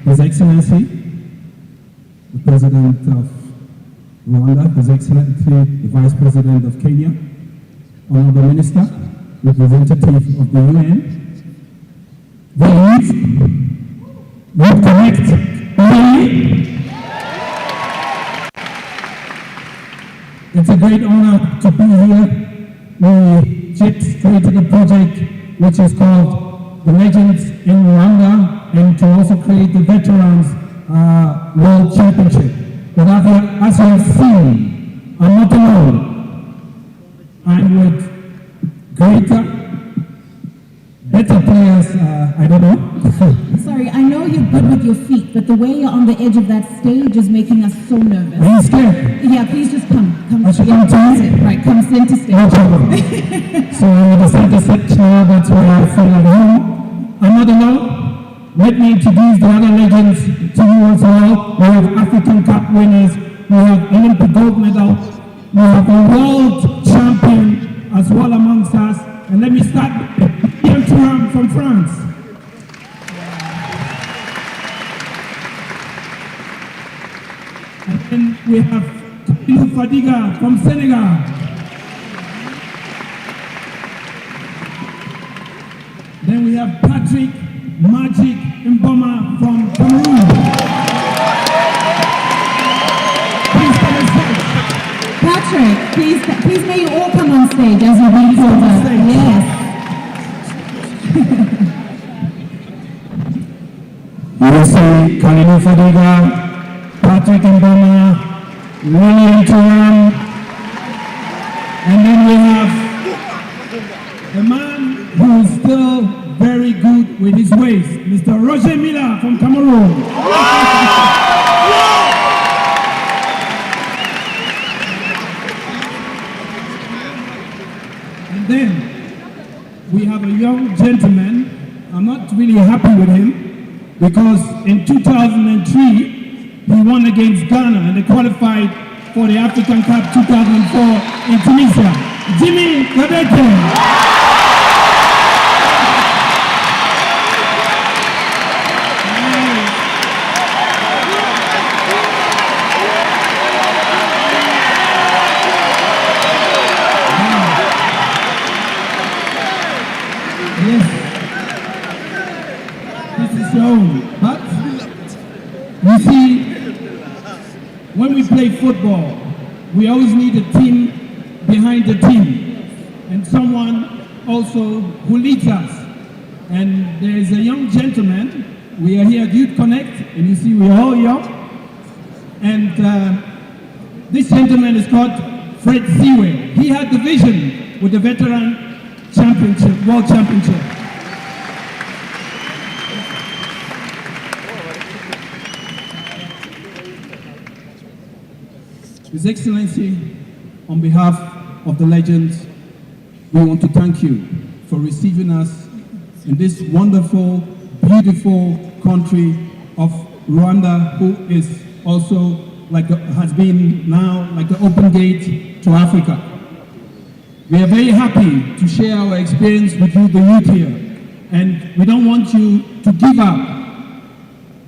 His Excellency, the President of Rwanda, His Excellency, the Vice President of Kenya, Honorable Minister, representative of the UN, these would connect only. It's a great honor to be here. We just created a project which is called the Legends in Rwanda, and to also create the Veterans World Championship. But as you have seen, I'm not alone. I'm with greater, better players, I don't know. Sorry, I know you're good with your feet, but the way you're on the edge of that stage is making us so nervous. Are you scared? Yeah, please just come. I should come to you? Right, come center stage. No problem. So I'm in the center stage now, that's where I feel at home. I'm not alone. let me introduce the other legends to you as well. We have African Cup winners, we have Olympic gold medal, we have a world champion as well amongst us. And let me start with Pierre Thuram from France. And then we have Kalilu Fadiga from Senegal. Then we have Patrick Magic Mboma from Cameroon. Please come on stage. Patrick, please may you all come on stage as you bring forward. Yes. You will see Kalilu Fadiga, Patrick Mboma, William Thuram, and then we have a man who is still very good with his waist, Mr. Roger Miller from Cameroon. And then we have a young gentleman. I'm not really happy with him because in 2003 he won against Ghana and they qualified for the African Cup 2004 in Tunisia. Jimmy Gatete. But you see, when we play football, we always need a team behind the team and someone also who leads us. And there is a young gentleman. We are here at Youth Connect, and you see we are all young. And this gentleman is called Fred Siwe. He had the vision with the Veteran Championship, World Championship. His Excellency, on behalf of the legends, we want to thank you for receiving us in this wonderful, beautiful country of Rwanda, who is also has been now like the open gate to Africa. We are very happy to share our experience with you, the youth here, and we don't want you to give up.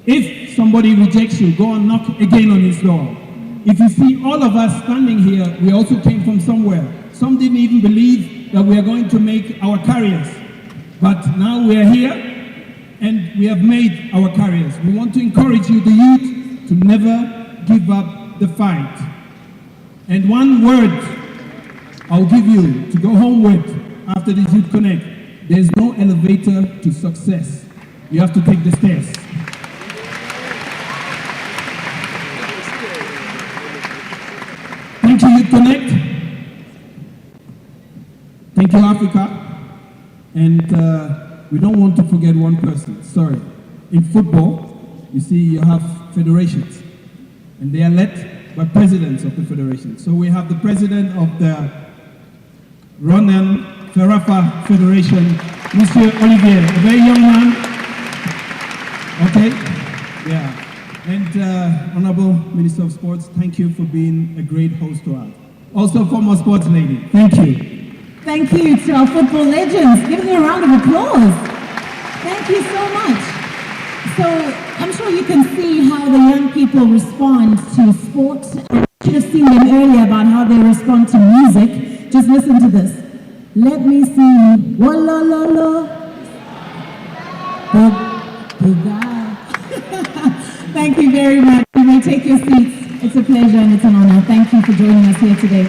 If somebody rejects you, go and knock again on his door. If you see all of us standing here, we also came from somewhere. Some didn't even believe that we are going to make our careers. But now we are here and we have made our careers. We want to encourage you, the youth, to never give up the fight. And one word I'll give you to go home with after this Youth Connect: there's no elevator to success. You have to take the stairs. Thank you, Youth Connect. Thank you, Africa. And we don't want to forget one person. Sorry. In football, you see you have federations, and they are led by presidents of the federations. So we have the president of the Ronan Ferrafa Federation, Monsieur Olivier, a very young man. Okay? Yeah. And Honorable Minister of Sports, thank you for being a great host to us. Also, former sports lady, thank you. Thank you to our football legends. Give them a round of applause. Thank you so much. So I'm sure you can see how the young people respond to sport. And you should have seen them earlier about how they respond to music. Just listen to this. Let me see. Walla la la. Thank you very much. You may take your seats. It's a pleasure and it's an honor. Thank you for joining us here today.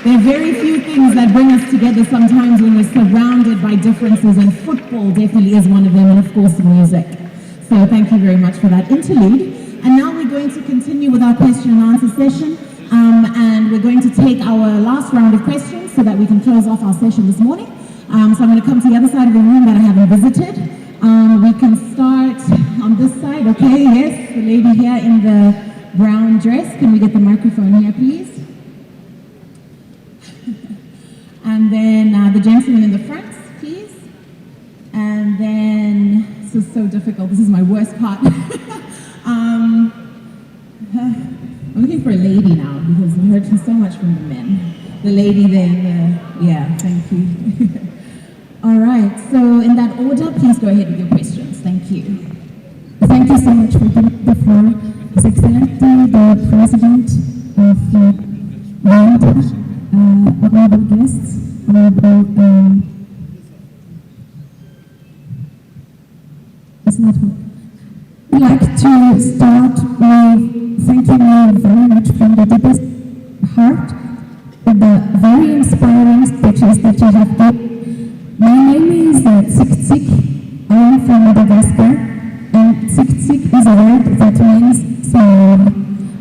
There are very few things that bring us together sometimes when we're surrounded by differences, and football definitely is one of them, and of course music. So thank you very much for that interlude. And now we're going to continue with our question and answer session, and we're going to take our last round of questions so that we can close off our session this morning. So I'm going to come to the other side of the room that I haven't visited. We can start on this side, okay? Yes, the lady here in the brown dress. Can we get the microphone here, please? And then the gentleman in the front, please. And then is so difficult. This is my worst part. I'm looking for a lady now because we heard so much from the men. The lady there, yeah, thank you. All right, so in that order, please go ahead with your questions. Thank you. Thank you so much for the floor. His Excellency, the President of Rwanda, honorable guests, honorable, it's not working. I'd like to start with thanking you very much from the deepest heart for the very inspiring speeches that you have given. My name is Tsik. I am from Madagascar. And Tsik is a word that means smile.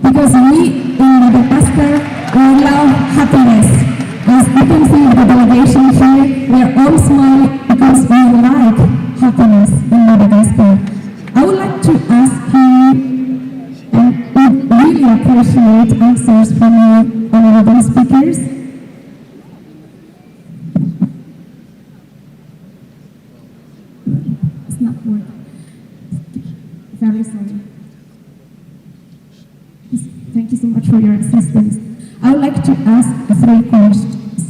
Because we in Madagascar, we love happiness. As you can see in the delegation here, we are all smiling because we like happiness in Madagascar. I would like to ask you, and would really appreciate answers from you, honorable speakers. It's not working. Very sorry. Thank you so much for your assistance. I would like to ask 3 questions.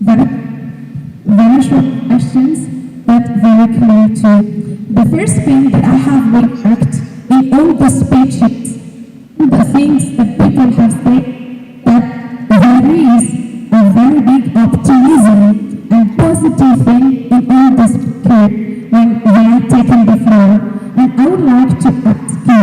Very short questions, but very clear too. The first thing that I have remarked in all the speeches, the things that people have said, that there is a very big optimism and positive thing in all the speakers when they are taking the floor. And I would like to ask you,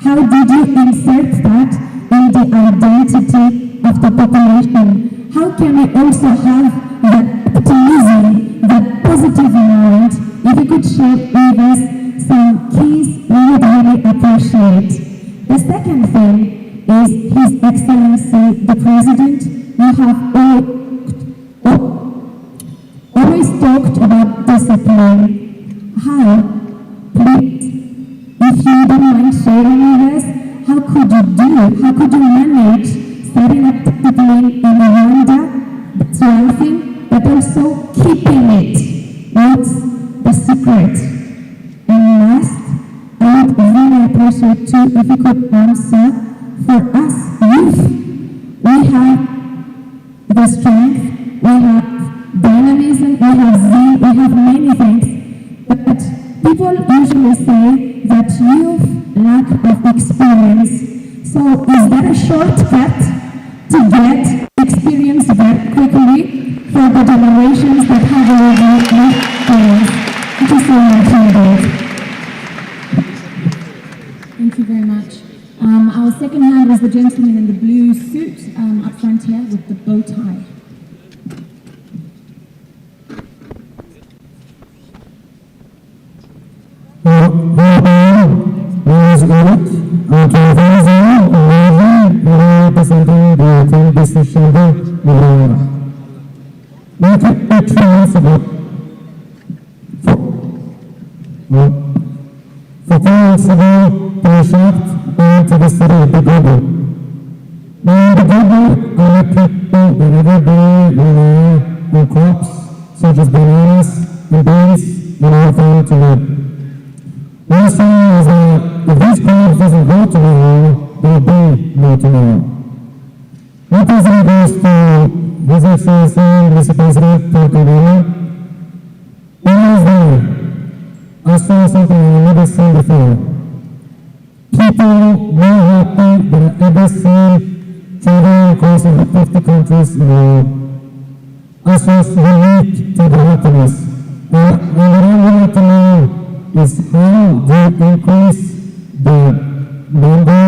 how did you insert that in the identity of the population? How can we also have that optimism, that positive mind? If you could share with us some keys, we would really appreciate. The second thing is His Excellency, the President. You have always talked about discipline. How? Please, if you don't mind sharing with us, how could you manage setting up discipline in Rwanda? That's one thing, but also keeping it. What's the secret? And last, I would really appreciate too if you could answer for us youth. We have the strength, we have dynamism, we have zeal, we have many things. But people usually say that youth lack of experience. So is there a shortcut to get experience very quickly for the generations that have already experience? Thank you so much indeed. Thank you very much. Our second hand was the gentleman in the blue suit up front here with the bow tie. For 4 years ago, I shipped into the city of Gatete. Now in Gatete, I met people that every day rely on crops such as bananas and beans in order for them to live. What I'm saying is that if these crops doesn't grow tomorrow, there will be no tomorrow. My president goes to His Excellency, Mr. President Kagame. When I was there, I saw something I've never seen before. People more happy than I've ever seen traveling across over 50 countries in the world. I saw unique to the happiness. And what I wanted to know is how do you increase the number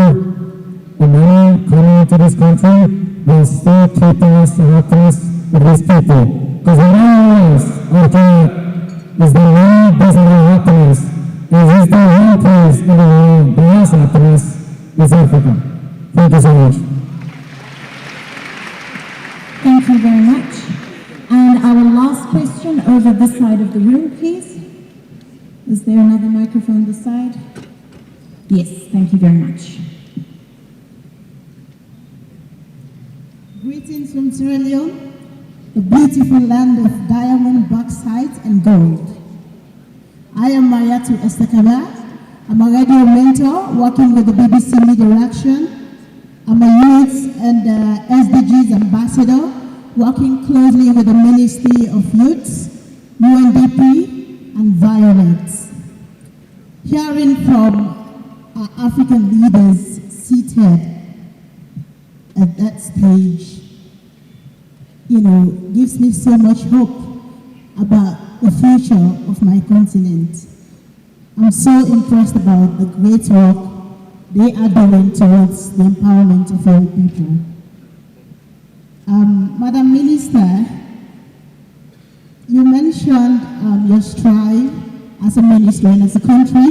of money coming into this country while still keeping us the happiness of these people? Because what I realize is that money doesn't have happiness. It is the one place in the world that has happiness is Africa. Thank you so much. Thank you very much. And our last question over this side of the room, please. Is there another microphone this side? Yes, thank you very much. Greetings from Sierra Leone. the beautiful land of diamond, bauxite, and gold. I am Mariatu Estakaba. I'm a radio mentor working with the BBC Media Action. I'm a youth and SDGs ambassador working closely with the Ministry of Youth, UNDP, and Violet. Hearing from our African leaders seated at that stage, gives me so much hope about the future of my continent. I'm so impressed about the great work they are doing towards the empowerment of young people. Madam Minister, you mentioned your strive as a ministry and as a country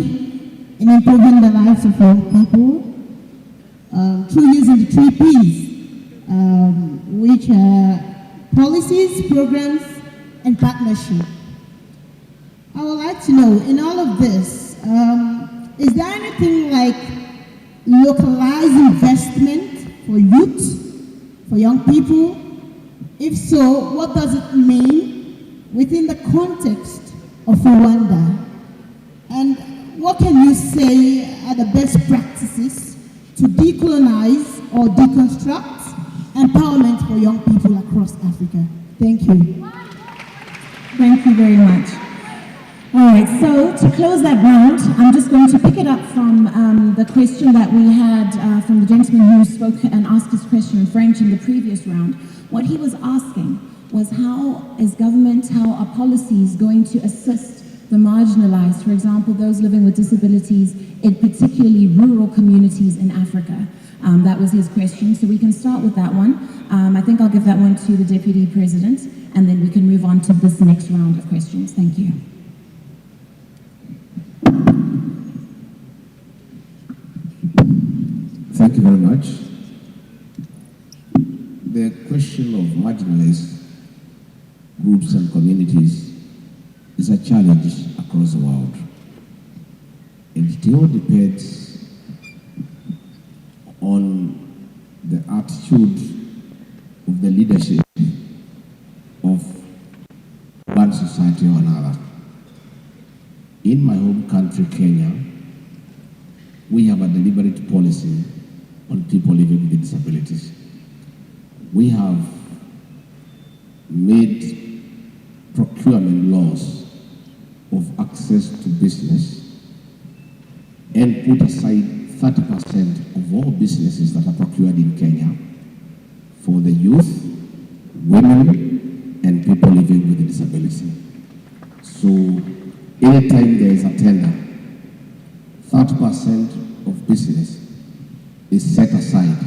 in improving the lives of young people through using the 3 Ps, which are policies, programs, and partnership. I would like to know, in all of this, is there anything like localized investment for youth, for young people? If so, what does it mean within the context of Rwanda? And what can you say are the best practices to decolonize or deconstruct empowerment for young people across Africa? Thank you. Thank you very much. All right, so to close that round, I'm just going to pick it up from the question that we had from the gentleman who spoke and asked his question in French in the previous round. What he was asking was how is government, how are policies going to assist the marginalized, for example, those living with disabilities in particularly rural communities in Africa. That was his question, so we can start with that one. I think I'll give that one to the Deputy President, and then we can move on to this next round of questions. Thank you. Thank you very much. The question of marginalized groups and communities is a challenge across the world. And it all depends on the attitude of the leadership of one society or another. In my home country, Kenya, we have a deliberate policy on people living with disabilities. We have made procurement laws of access to business and put aside 30% of all businesses that are procured in Kenya for the youth, women, and people living with a disability. So anytime there is a tender, 30% of business is set aside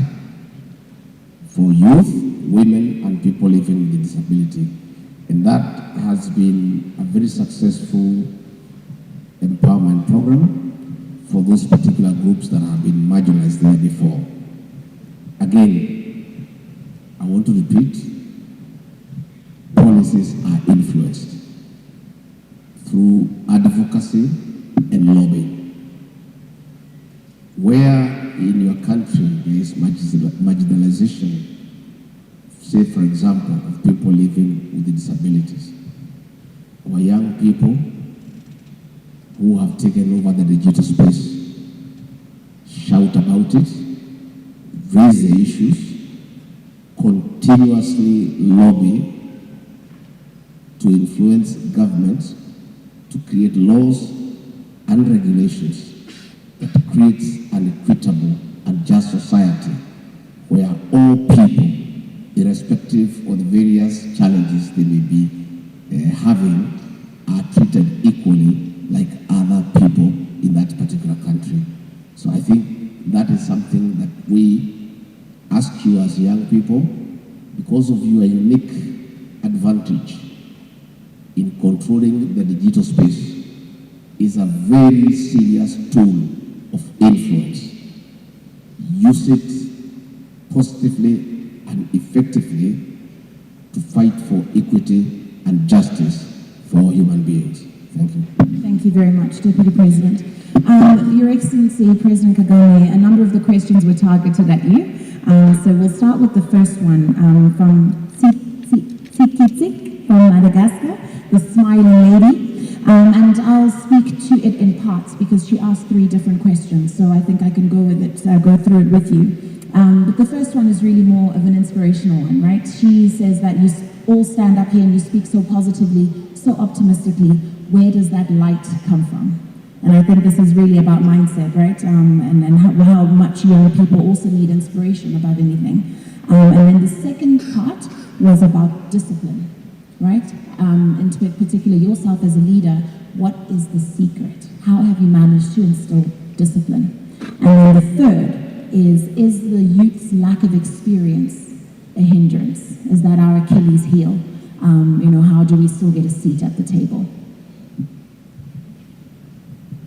for youth, women, and people living with a disability. And that has been a very successful empowerment program for those particular groups that have been marginalized there before. Again, I want to repeat, policies are influenced through advocacy and lobbying. Where in your country there is marginalization, say for example, of people living with disabilities, or young people who have taken over the digital space, shout about it, raise the issues, continuously lobby to influence governments to create laws and regulations that creates an equitable and just society where all people, irrespective of the various challenges they may be having, are treated equally like other people in that particular country. So I think that is something that we ask you as young people, because of your unique advantage in controlling the digital space, is a very serious tool of influence. Use it positively and effectively to fight for equity and justice for all human beings. Thank you. Thank you very much, Deputy President. Your Excellency, President Kagame, a number of the questions were targeted at you. So we'll start with the first one from Kikitik from Madagascar, the smiling lady. And I'll speak to it in parts because she asked 3 different questions, so I think I can go with it, go through it with you. But the first one is really more of an inspirational one, right? She says that you all stand up here and you speak so positively, so optimistically. Where does that light come from? And I think this is really about mindset, right? And how much young people also need inspiration above anything. And then the second part was about discipline, right? In particular, yourself as a leader, what is the secret? How have you managed to instill discipline? And then the third is the youth's lack of experience a hindrance? Is that our Achilles heel? How do we still get a seat at the table?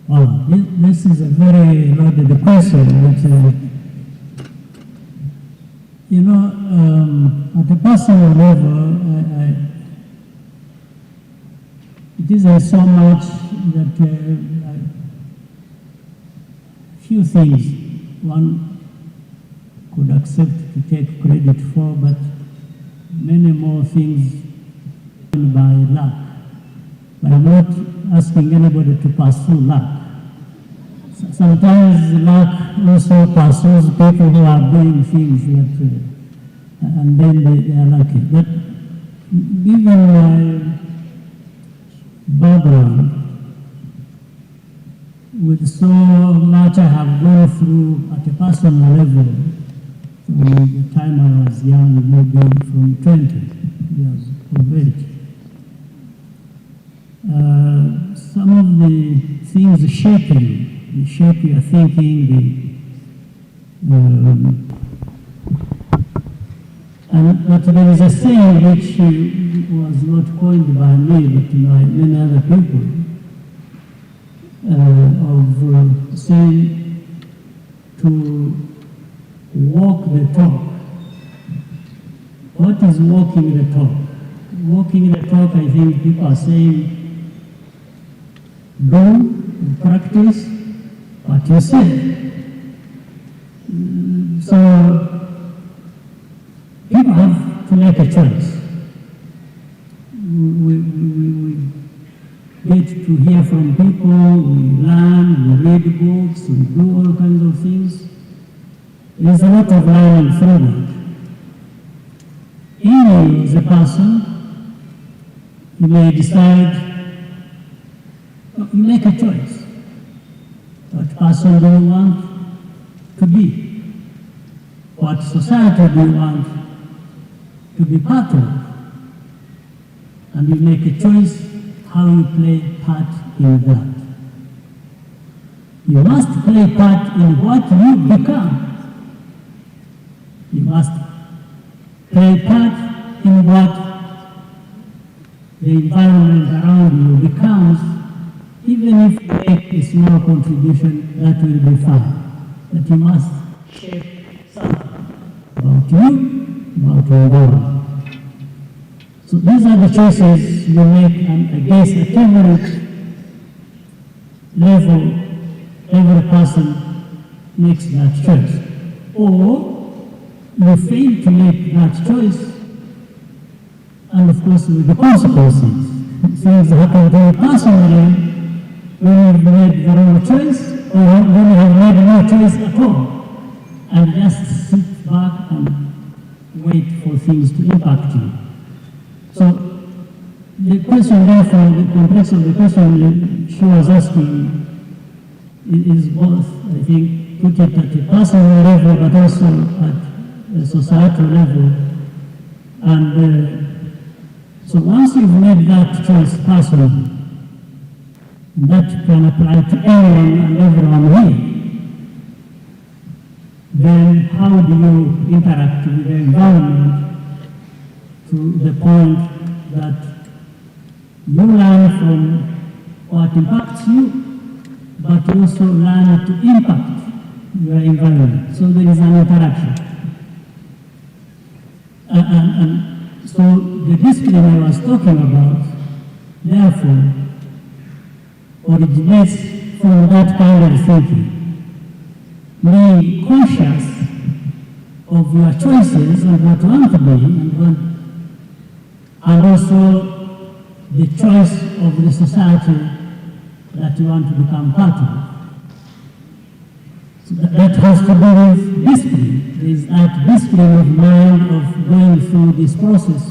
Wow, this is a very loaded question. At a personal level, it isn't so much that few things one could accept to take credit for, but many more things by luck, by not asking anybody to pursue luck. Sometimes luck also pursues people who are doing things that, and then they are lucky. But given my background, with so much I have gone through at a personal level, from the time I was young, maybe from 20 years of age, some of the things shape you. They shape your thinking, but there is a saying which was not coined by me, but by many other people, of saying to walk the talk. What is walking the talk? Walking the talk, I think people are saying, do, practice what you say. So people have to make a choice. We get to hear from people, we learn, we read books, we do all kinds of things. There's a lot of learning through that. You as a person, you may decide, you make a choice. What person do you want to be? What society do you want to be part of? And you make a choice how you play part in that. You must play part in what you become. You must play part in what the environment around you becomes. Even if you make a small contribution, that will be fine. But you must shape something about you, about your world. So these are the choices you make, and I guess at every level, every person makes that choice. Or you fail to make that choice, and of course with the consequences. Things happen to you personally, when you've made the wrong choice, or when you have made no choice at all, and just sit back and wait for things to impact you. So the question therefore, the complex of the question she was asking is both, I think, put it at a personal level, but also at a societal level. And so once you've made that choice personally, that can apply to anyone and everyone here, then how do you interact with the environment to the point that you learn from what impacts you, but also learn to impact your environment. So there is an interaction. And so the discipline I was talking about, therefore, originates from that kind of thinking. Being conscious of your choices and what you want to be and and also the choice of the society that you want to become part of. So that has to do with discipline. There is that discipline of mind of going through this process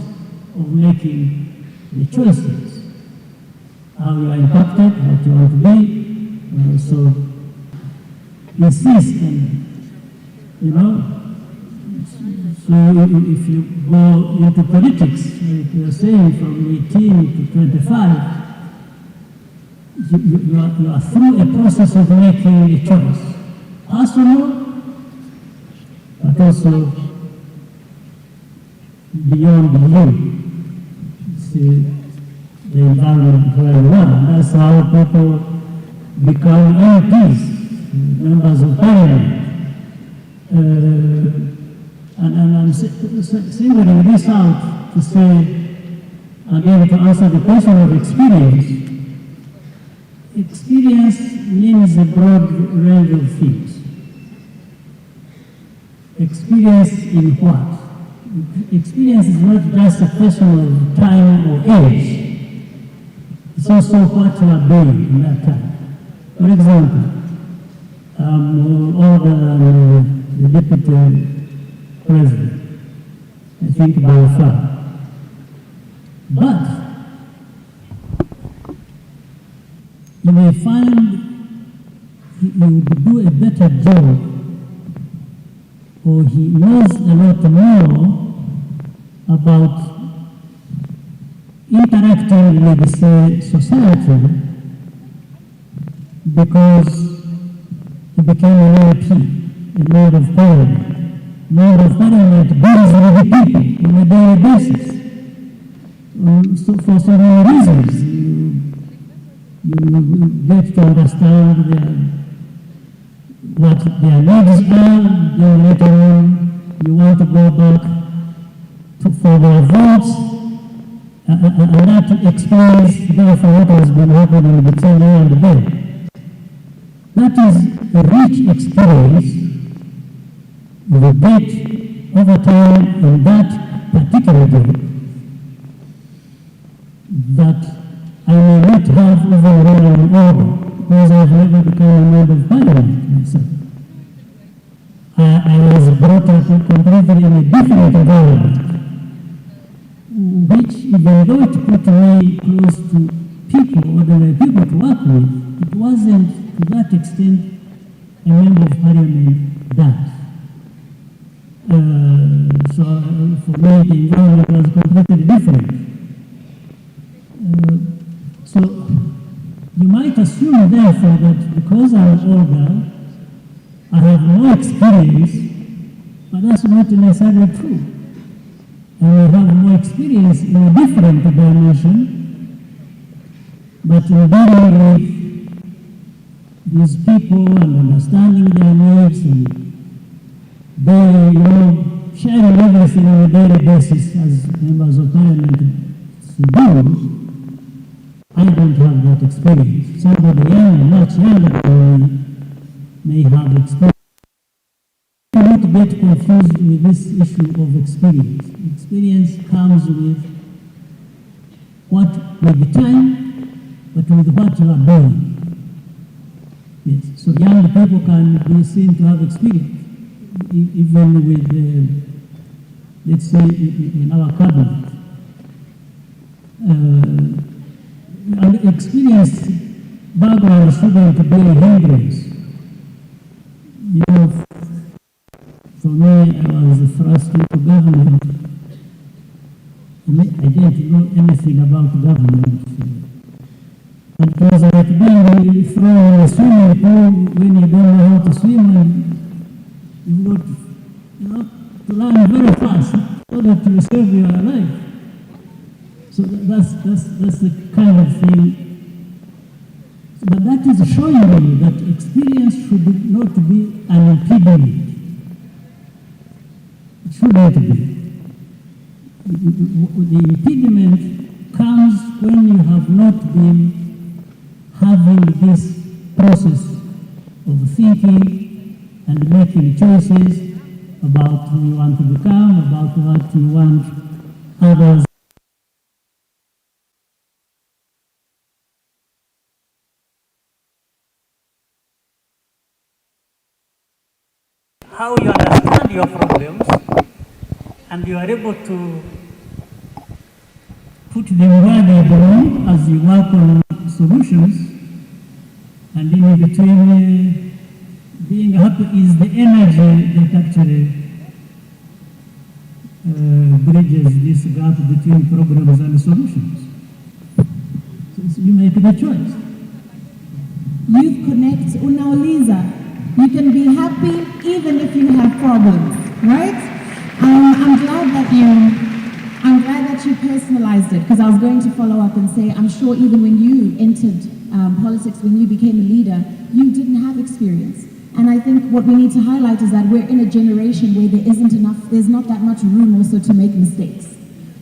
of making the choices. How you are impacted, what you want to be, so insist and, so if you go into politics, like you are saying, from 18 to 25, you are through a process of making a choice. Personal, but also beyond you. See the environment where you are. That's how people become MPs, members of parliament. And I'm singling this out to say, again, to answer the question of experience. Experience means a broad range of things. Experience in what? Experience is not just a question of time or age. It's also what you are doing in that time. For example, I'm older than the deputy president, I think by far. But you may find he would do a better job, or he knows a lot more about interacting with, say, society, because he became an MP, a member of parliament. Member of parliament deals with the people on a daily basis. So for so many reasons, you get to understand what their needs are, then later on you want to go back for their votes, and that explains therefore what has been happening between you and them. That is a rich experience you get over time in that particular day that I may not have overall in order, because I've never become a member of parliament myself. I was brought up completely in a different environment, which, even though it put me close to people, ordinary people to work with, it wasn't to that extent a member of parliament that. So for me, the environment was completely different. So you might assume, therefore, that because I'm older, I have more experience, but that's not necessarily true. I may have more experience in a different dimension, but in dealing with these people and understanding their needs and they, sharing everything on a daily basis as members of parliament do, I don't have that experience. Somebody young, much younger than me, may have experience. I don't get confused with this issue of experience. Experience comes with the time, but with what you are doing. Yes. So young people can be seen to have experience, even with, let's say, in our cabinet. And experience background shouldn't be a hindrance. For me, I was the first into government. I didn't know anything about government. And it was like being thrown in a swimming pool when you don't know how to swim, and you've got to learn very fast so that you save your life. So that's the kind of thing. But that is showing you that experience should not be an impediment. It shouldn't be. The impediment comes when you have not been having this process of thinking and making choices about who you want to become, about what you want others and you are able to put them where they belong as you work on solutions, and in between being happy is the energy that actually bridges this gap between problems and solutions. So you make the choice. Youth Connect, unauliza. You can be happy even if you have problems, right? I'm glad that you personalized it, because I was going to follow up and say, I'm sure even when you entered politics, when you became a leader, you didn't have experience. And I think what we need to highlight is that we're in a generation where there's not that much room also to make mistakes.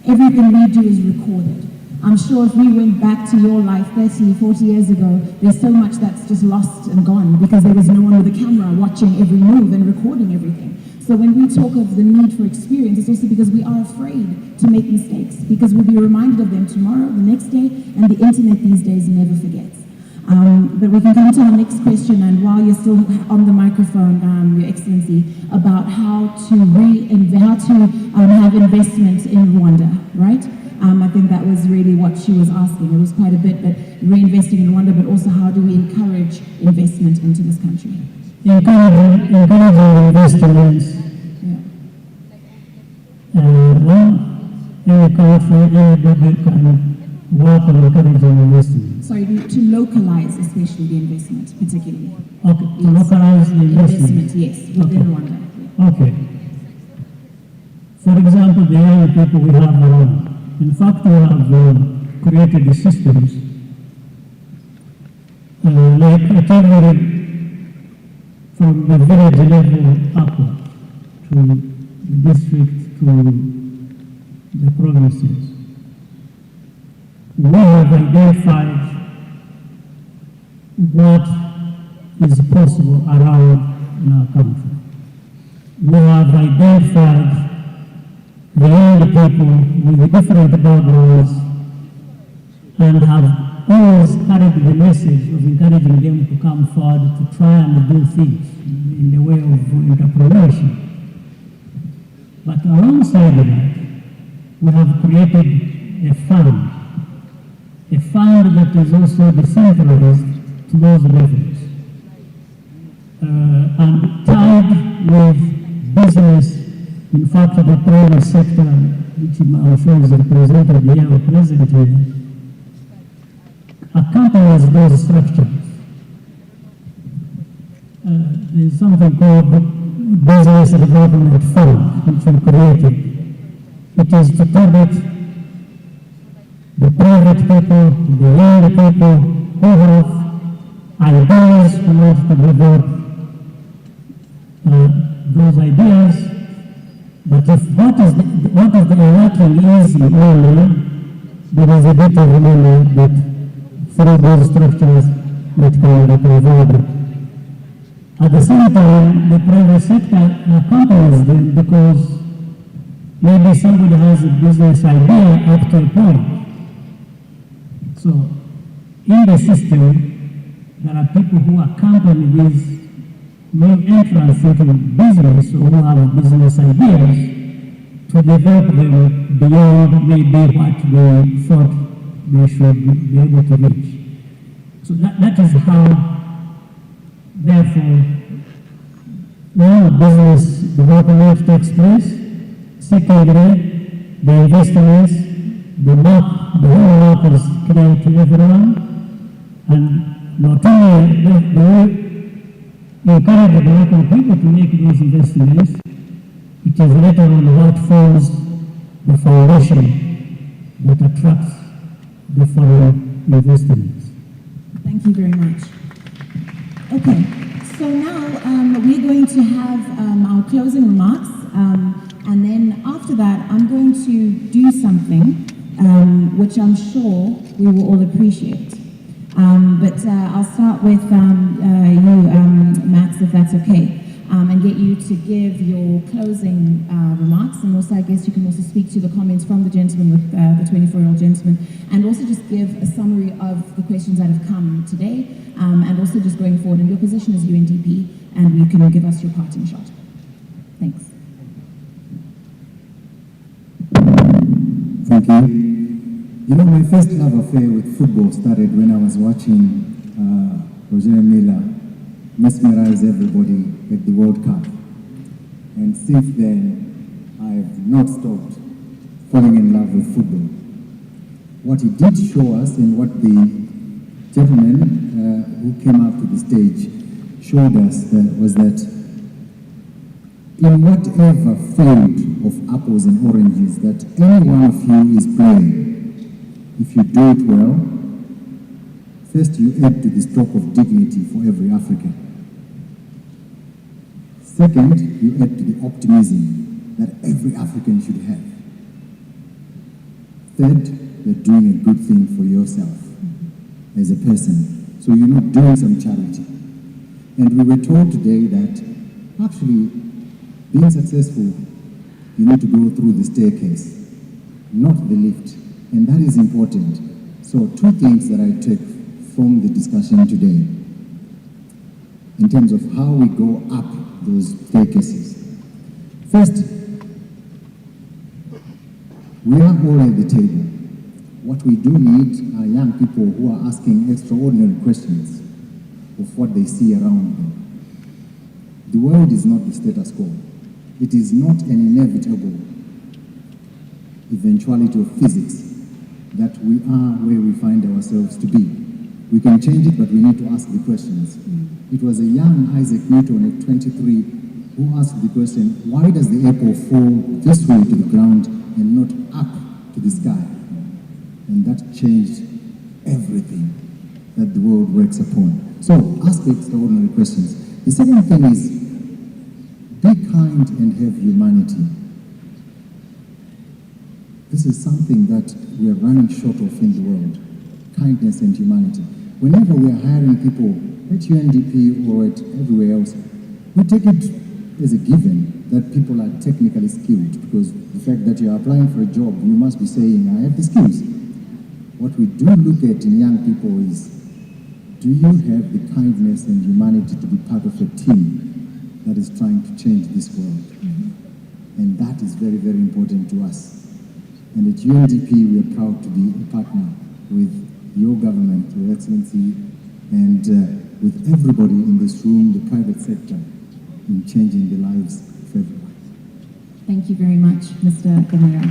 Everything we do is recorded. I'm sure if we went back to your life 30, 40 years ago, there's so much that's just lost and gone because there was no one with a camera watching every move and recording everything. So when we talk of the need for experience, it's also because we are afraid to make mistakes, because we'll be reminded of them tomorrow, the next day, and the internet these days never forgets. But we can come to our next question, and while you're still on the microphone, Your Excellency, about how to have investment in Rwanda, right? I think that was really what she was asking. It was quite a bit, but reinvesting in Rwanda, but also how do we encourage investment into this country? Encouraging investments. Any country, anybody can work on encouraging investment. Sorry, to localize especially the investment, particularly. Okay, to localize the investment. Yes, within Rwanda. Okay. For example, the young people we have around. In fact, we have created the systems like a targeted from the village level upward to the district to the provinces. We have identified what is possible around in our country. We have identified the young people with different backgrounds and have always carried the message of encouraging them to come forward to try and do things in the way of entrepreneurship. But alongside that, we have created a fund that is also decentralized to those levels and tied with business. In fact, the private sector, which I'm sure is represented here presently, accompanies those structures. There's something called Business Development Fund, which we created. It is to target the private people, the young people who have ideas, who want to develop those ideas. But if what is the working easy only, there is a bit of money that through those structures that can be provided. At the same time, the private sector accompanies them because maybe somebody has a business idea up to a point. So, in the system, there are people who accompany these new entrants into business or who have business ideas to develop them beyond maybe what they thought they should be able to reach. So that is how, therefore, one, business development takes place. Secondly, the investments, the whole map is clear to everyone. And not only we encourage the local people to make those investments, it is later on what forms the foundation that attracts the foreign investments. Thank you very much. Okay, so now we're going to have our closing remarks, and then after that, I'm going to do something which I'm sure we will all appreciate. But I'll start with you, Max, if that's okay. And get you to give your closing remarks, and also I guess you can also speak to the comments from the gentleman with the 24-year-old gentleman, and also just give a summary of the questions that have come today, and also just going forward in your position as UNDP, and you can give us your parting shot. Thanks. Thank you. You know, my first love affair with football started when I was watching Roger Miller mesmerize everybody at the World Cup. And since then, I've not stopped falling in love with football. What he did show us, and what the gentleman who came up to the stage showed us, was that in whatever field of apples and oranges that any one of you is playing, if you do it well, first you add to the stock of dignity for every African. Second, you add to the optimism that every African should have. Third, you're doing a good thing for yourself as a person. So you're not doing some charity. And we were told today that actually being successful, you need to go through the staircase, not the lift. And that is important. So 2 things that I take from the discussion today in terms of how we go up those staircases. First, we are all at the table. What we do need are young people who are asking extraordinary questions of what they see around them. The world is not the status quo. It is not an inevitable eventuality of physics that we are where we find ourselves to be. We can change it, but we need to ask the questions. It was a young Isaac Newton at 23 who asked the question, why does the apple fall this way to the ground and not up to the sky? And that changed everything that the world works upon. So ask extraordinary questions. The second thing is, be kind and have humanity. This is something that we are running short of in the world, kindness and humanity. Whenever we are hiring people at UNDP or at everywhere else, we take it as a given that people are technically skilled, because the fact that you're applying for a job, you must be saying, I have the skills. What we do look at in young people is, do you have the kindness and humanity to be part of a team that is trying to change this world? And that is very, very important to us. And at UNDP, we are proud to be a partner with your government, Your Excellency, and with everybody in this room, the private sector, in changing the lives of everyone. Thank you very much, Mr. Gamera.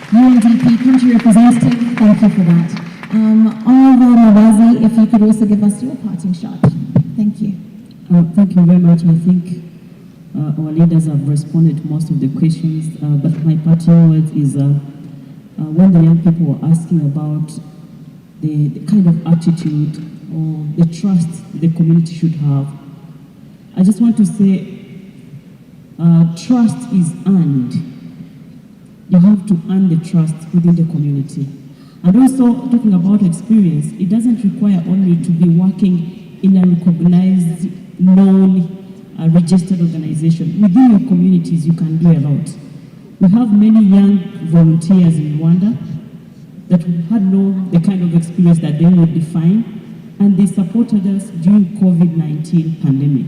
UNDP country representative, thank you for that. Honorable Mawazi, if you could also give us your parting shot. Thank you. Thank you very much. I think our leaders have responded to most of the questions, but my parting words is when the young people were asking about the kind of attitude or the trust the community should have, I just want to say trust is earned. You have to earn the trust within the community. And also, talking about experience, it doesn't require only to be working in a recognized, known, registered organization. Within your communities, you can do a lot. We have many young volunteers in Rwanda that had known the kind of experience that they would define, and they supported us during COVID-19 pandemic.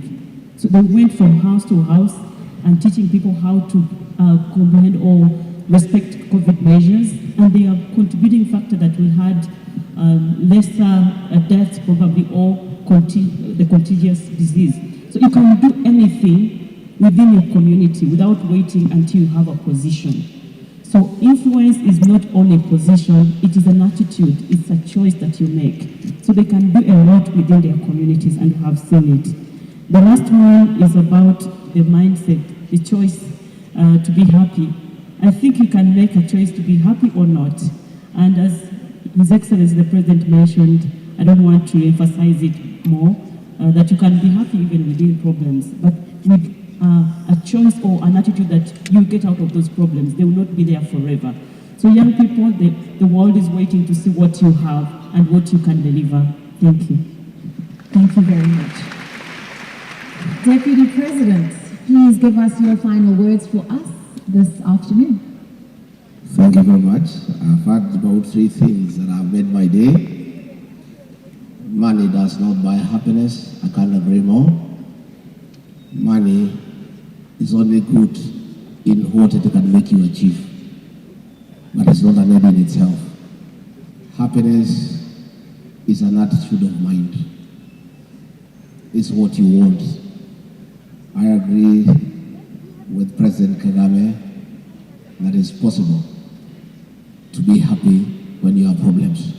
So they went from house to house and teaching people how to comprehend or respect COVID measures, and they are contributing factor that we had lesser deaths probably, or the contagious disease. So you can do anything within your community without waiting until you have a position. So influence is not only a position, it is an attitude, it's a choice that you make. So they can do a lot within their communities, and you have seen it. The last one is about the mindset, the choice to be happy. I think you can make a choice to be happy or not. And as His Excellency the President mentioned, I don't want to emphasize it more, that you can be happy even within problems, but with a choice or an attitude that you get out of those problems, they will not be there forever. So young people, the world is waiting to see what you have and what you can deliver. Thank you. Thank you very much. Deputy President, please give us your final words for us this afternoon. Thank you very much. I've had about 3 things that have made my day. Money does not buy happiness. I can't agree more. Money is only good in what it can make you achieve. but it's not an end in itself. Happiness is an attitude of mind. It's what you want. I agree with President Kagame that it's possible to be happy when you have problems.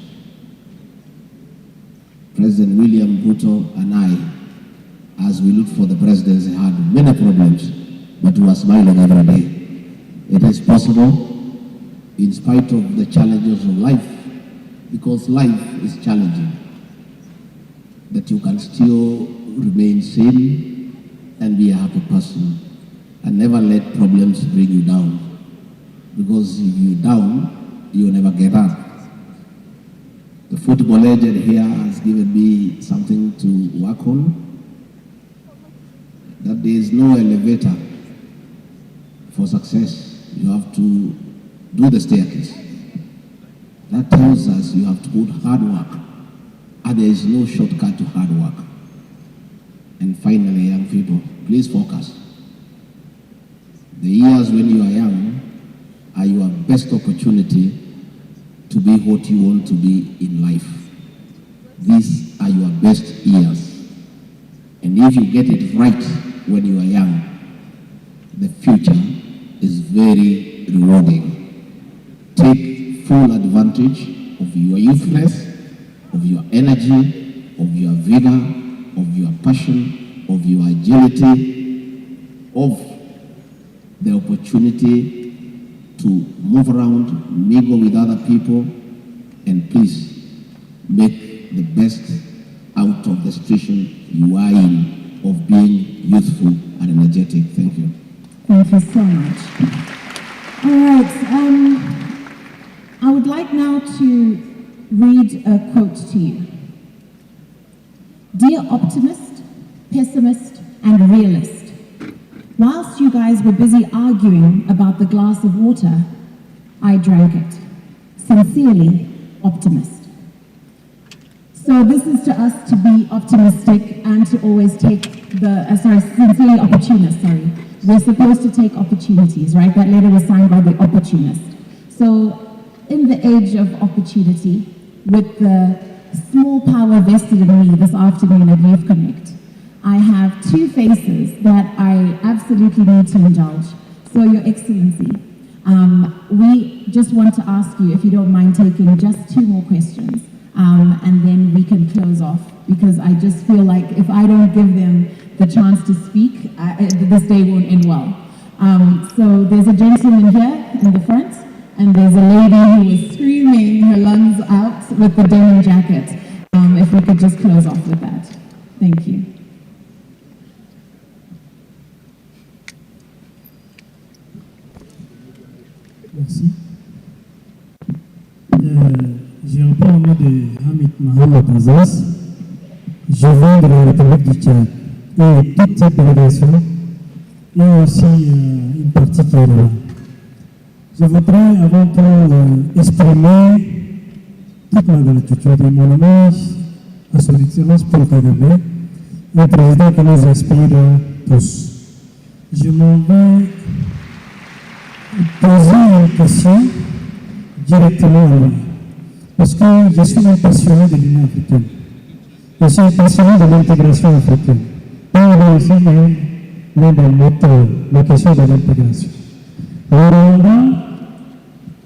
President William Ruto and I, as we looked for the presidency, had many problems, but we were smiling every day. It is possible in spite of the challenges of life, because life is challenging, that you can still remain sane and be a happy person and never let problems bring you down, because if you're down, you'll never get up. The football legend here has given me something to work on, that there is no elevator for success. You have to do the staircase. That tells us you have to put hard work, and there is no shortcut to hard work. And finally, young people, please focus. The years when you are young are your best opportunity to be what you want to be in life. These are your best years. And if you get it right when you are young, the future is very rewarding. Take full advantage of your youthfulness, of your energy, of your vigor, of your passion, of your agility, of the opportunity to move around, mingle with other people, and please make the best out of the situation you are in of being youthful and energetic. Thank you. Thank you so much. All right, I would like now to read a quote to you. Dear optimist, pessimist, and realist, whilst you guys were busy arguing about the glass of water, I drank it. Sincerely, optimist. So this is to us to be optimistic and to always take sincerely opportunist, sorry. We're supposed to take opportunities, right? That letter was signed by the opportunist. So in the age of opportunity, with the small power vested in me this afternoon at Youth Connect, I have two faces that I absolutely need to indulge. So Your Excellency, we just want to ask you, if you don't mind taking just two more questions, and then we can close off, because I just feel like if I don't give them the chance to speak, this day won't end well. So there's a gentleman here in the front, and there's a lady who is screaming her lungs out with the denim jacket. If we could just close off with that. Thank you. Merci. Je réponds au nom de Hamid Mohamed Azaz. Je viens de la République du Tchad. Et toute cette délégation, et aussi une partie qui est là. Je voudrais avant tout exprimer toute ma gratitude et mon hommage à son Excellence Paul-Kagame, le président qui nous inspire tous. Je m'en vais poser une question directement à lui, parce que je suis un passionné de l'Union africaine. Je suis un passionné de l'intégration africaine. Pas aussi, mais dans notre la question de l'intégration. Le Rwanda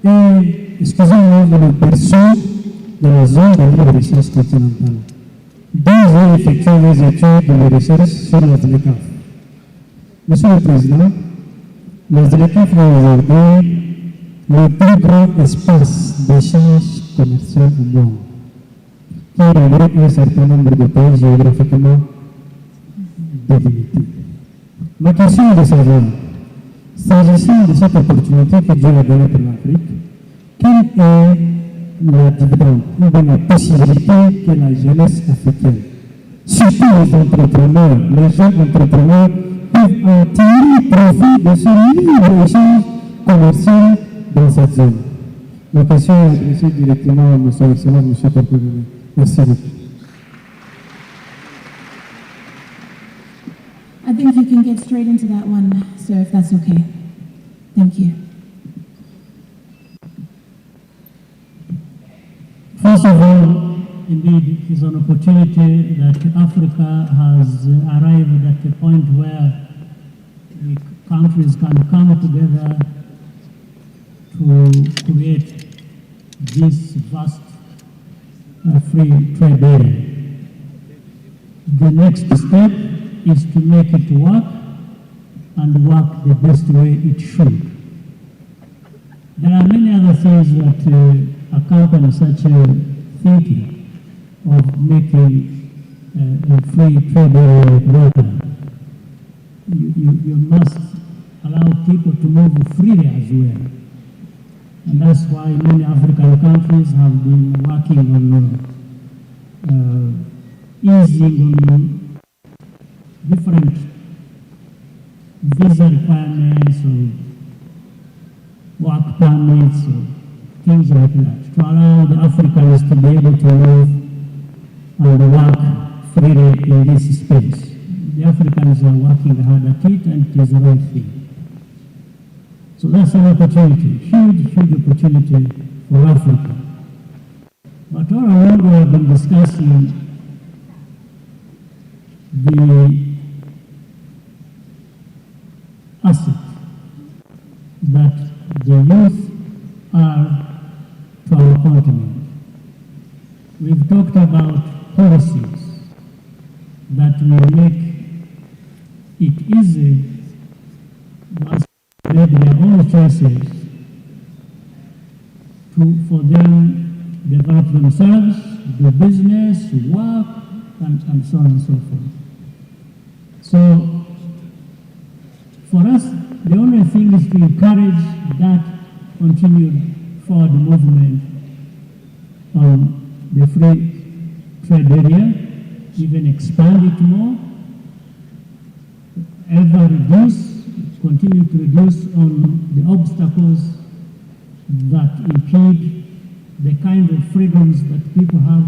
est, excusez-moi, le berceau de la zone de libre-recherche continentale. Deux ont effectué les études de recherche sur la ZLECAf. Monsieur le Président, la ZLECAf est aujourd'hui le plus grand espace d'échange commercial au monde, qui regroupe un certain nombre de pays géographiquement délimités. Ma question est de savoir, s'agissant de cette opportunité que Dieu a donnée pour l'Afrique, quelle est la dividende ou la possibilité que la jeunesse africaine, surtout les entrepreneurs, les jeunes entrepreneurs, peuvent en tirer profit de ce libre-échange commercial dans cette zone? Ma question est adressée directement à M. Excellent, M. Paul-Kagame. Merci beaucoup. I think you can get straight into that one, sir, if that's okay. Thank you. First of all, indeed, it is an opportunity that Africa has arrived at a point where the countries can come together to create this vast free trade area. The next step is to make it work and work the best way it should. There are many other things that accompany such thinking of making a free trade area work. You must allow people to move freely as well. And that's why many African countries have been working on easing on different visa requirements or work permits or things like that, to allow the Africans to be able to move and work freely in this space. The Africans are working hard at it, and it is the right thing. So that's an opportunity, huge opportunity for Africa. But all along we have been discussing the asset that the youth are to our continent. We've talked about policies that will make it easy once they make their own choices for them develop themselves, do business, work, and so on and so forth. So for us, the only thing is to encourage that continued forward movement on the free trade area, even expand it more, continue to reduce on the obstacles that impede the kind of freedoms that people have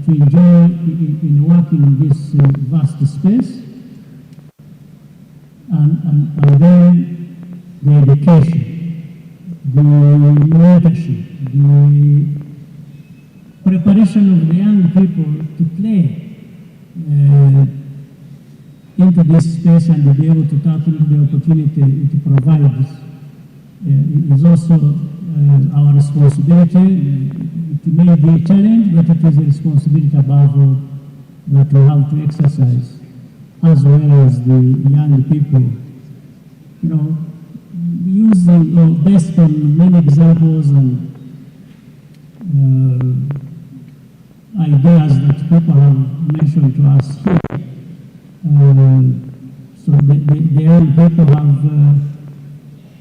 to enjoy in working in this vast space. And then the education, the mentorship, the preparation of the young people to play into this space and to be able to tap into the opportunity to provide this is also our responsibility. It may be a challenge, but it is a responsibility above all that we have to exercise, as well as the young people, using based on many examples and ideas that people have mentioned to us here. So the young people have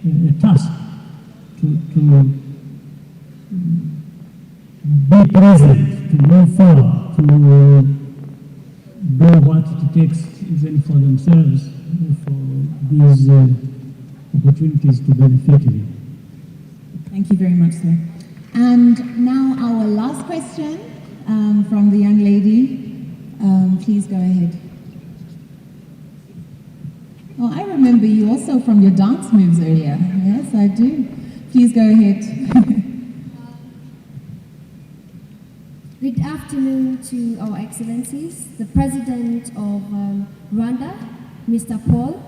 a task to be present, to move forward, to do what it takes even for themselves, for these opportunities to benefit them. Thank you very much, sir. And now our last question from the young lady. Please go ahead. Oh, I remember you also from your dance moves earlier. Yes, I do. Please go ahead. Good afternoon to our excellencies, the President of Rwanda, Mr. Paul,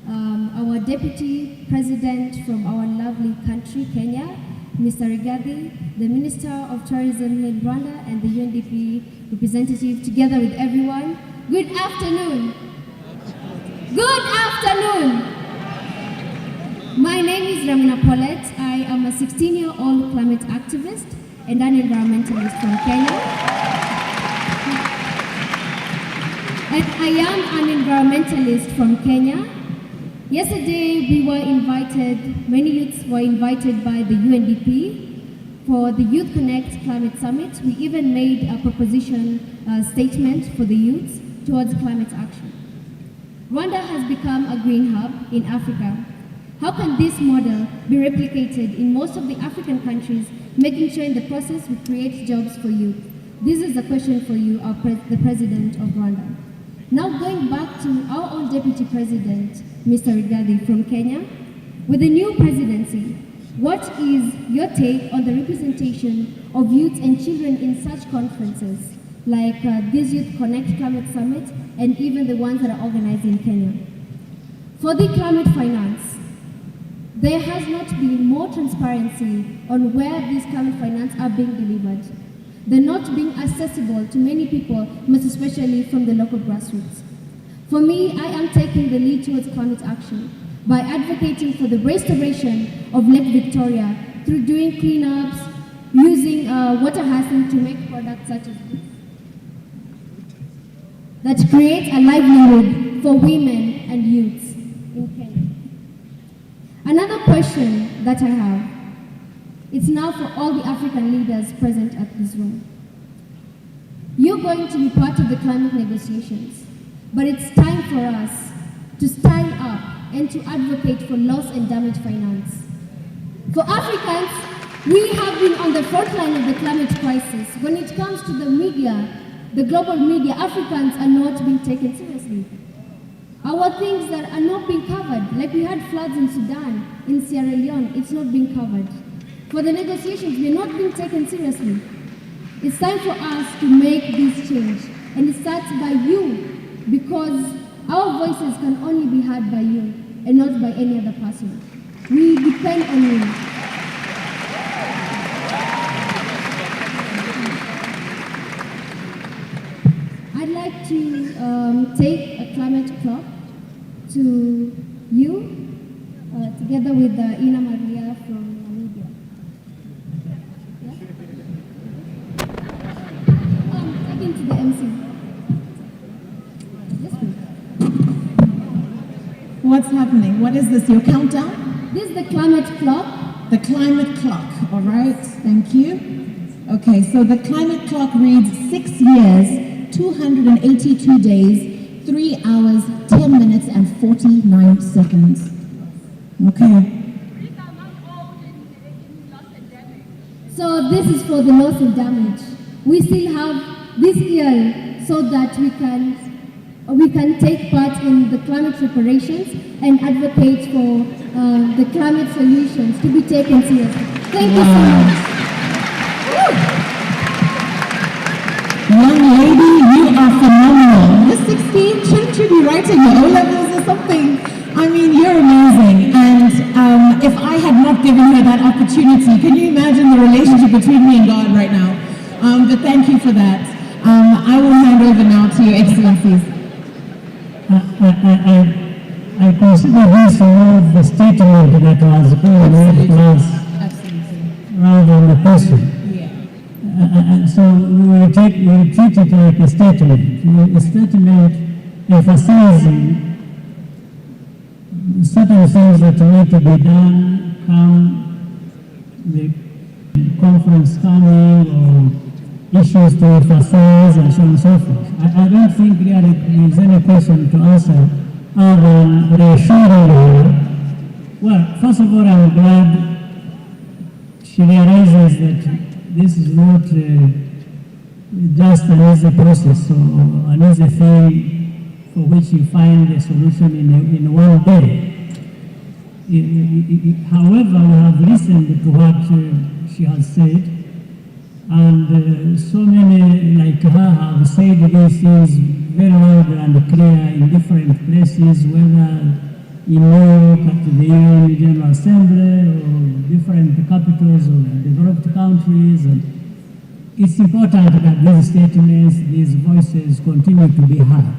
our Deputy President from our lovely country, Kenya, Mr. Gatete, the Minister of Tourism in Rwanda, and the UNDP representative, together with everyone. Good afternoon. Good afternoon. My name is Ramina Paulette. I am a 16-year-old climate activist and an environmentalist from Kenya. And I am an environmentalist from Kenya. Yesterday we were invited, many youths were invited by the UNDP for the Youth Connect Climate Summit. We even made a proposition statement for the youths towards climate action. Rwanda has become a green hub in Africa. How can this model be replicated in most of the African countries, making sure in the process we create jobs for youth? This is a question for you, the President of Rwanda. Now going back to our own Deputy President, Mr. Gatete from Kenya. With the new presidency, What is your take on the representation of youth and children in such conferences, like this Youth Connect Climate Summit, and even the ones that are organized in Kenya? For the climate finance, there has not been more transparency on where these climate finance are being delivered. They're not being accessible to many people, most especially from the local grassroots. For me, I am taking the lead towards climate action by advocating for the restoration of Lake Victoria through doing cleanups, using water hyacinth to make products such as this, that create a livelihood for women and youths in Kenya. Another question that I have, it's now for all the African leaders present at this room. You're going to be part of the climate negotiations, but it's time for us to stand up and to advocate for loss and damage finance. For Africans, we have been on the front line of the climate crisis. When it comes to the media, the global media, Africans are not being taken seriously. Our things that are not being covered, like we had floods in Sudan, in Sierra Leone, it's not being covered. For the negotiations, we're not being taken seriously. It's time for us to make this change. And it starts by you, because our voices can only be heard by you and not by any other person. We depend on you. I'd like to take a climate clock to you, together with Ina Maria from Namibia. Yeah? Taking to the MC. What's happening? What is this, your countdown? This is the climate clock. The climate clock, all right, thank you. Okay, so the climate clock reads 6 years, 282 days, 3 hours, 10 minutes, and 49 seconds. Okay. So this is for the loss and damage. We still have this year so that we can take part in the climate reparations and advocate for the climate solutions to be taken seriously. Thank you so much. Young lady, you are phenomenal. You're 16, shouldn't you be writing your O-levels or something? I mean, you're amazing. And if I had not given her that opportunity, can you imagine the relationship between me and God right now? But thank you for that. I will hand over now to your excellencies. I consider this more the statement that was being made to us rather than the person. So we treat it like a statement. A statement emphasizing certain things that need to be done, the conference coming, or issues to emphasize, and so on and so forth. I don't think there is any question to answer other than reassuring her. Well, first of all, I'm glad she realizes that this is not just an easy process or an easy thing for which you find a solution in one day. However, we have listened to what she has said, and so many like her have said these things very loud and clear in different places, whether in New York at the UN General Assembly or different capitals of developed countries. And it's important that these statements, these voices continue to be heard.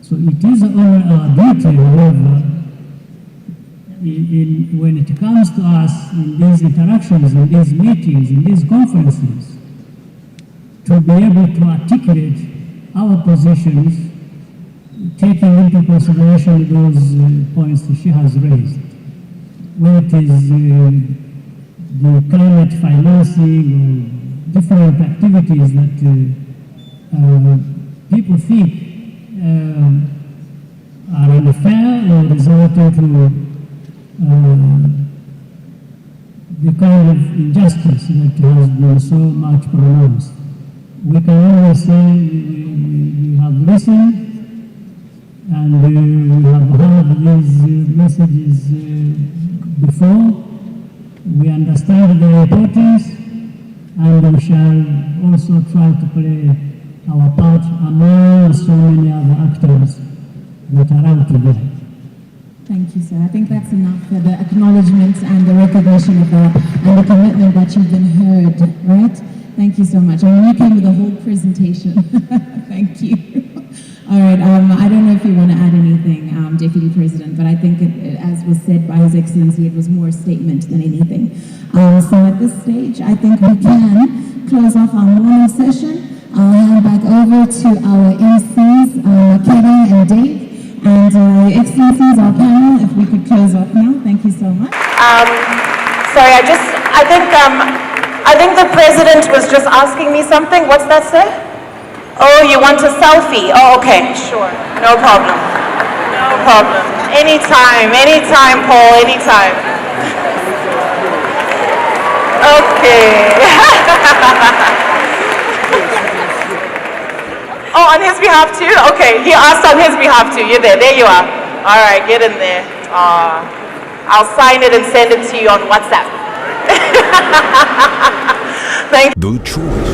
So it is only our duty, however, when it comes to us in these interactions, in these meetings, in these conferences, to be able to articulate our positions, taking into consideration those points that she has raised, whether it is the climate financing or different activities that people think are unfair or resulting to the kind of injustice that has been so much pronounced. We can only say we have listened and we have heard these messages before, We understand their importance, and we shall also try to play our part among so many other actors that are out there. Thank you, sir. I think that's enough for the acknowledgement and the recognition of that and the commitment that you've been heard, right? Thank you so much. I mean, you came with a whole presentation. Thank you. All right, I don't know if you want to add anything, Deputy President, but I think, as was said by His Excellency, it was more a statement than anything. So at this stage, I think we can close off our morning session. I'll hand back over to our MCs, Kevin and Dave. And Your Excellencies, our panel, if we could close off now. Thank you so much. Sorry, I think the President was just asking me something. What's that, sir? Oh, you want a selfie? Oh, okay, sure. No problem. No problem. Anytime, Paul, anytime. Okay. Oh, on his behalf too? Okay, he asked on his behalf too. You're there. There you are. All right, get in there. I'll sign it and send it to you on WhatsApp. Thank you. The choice.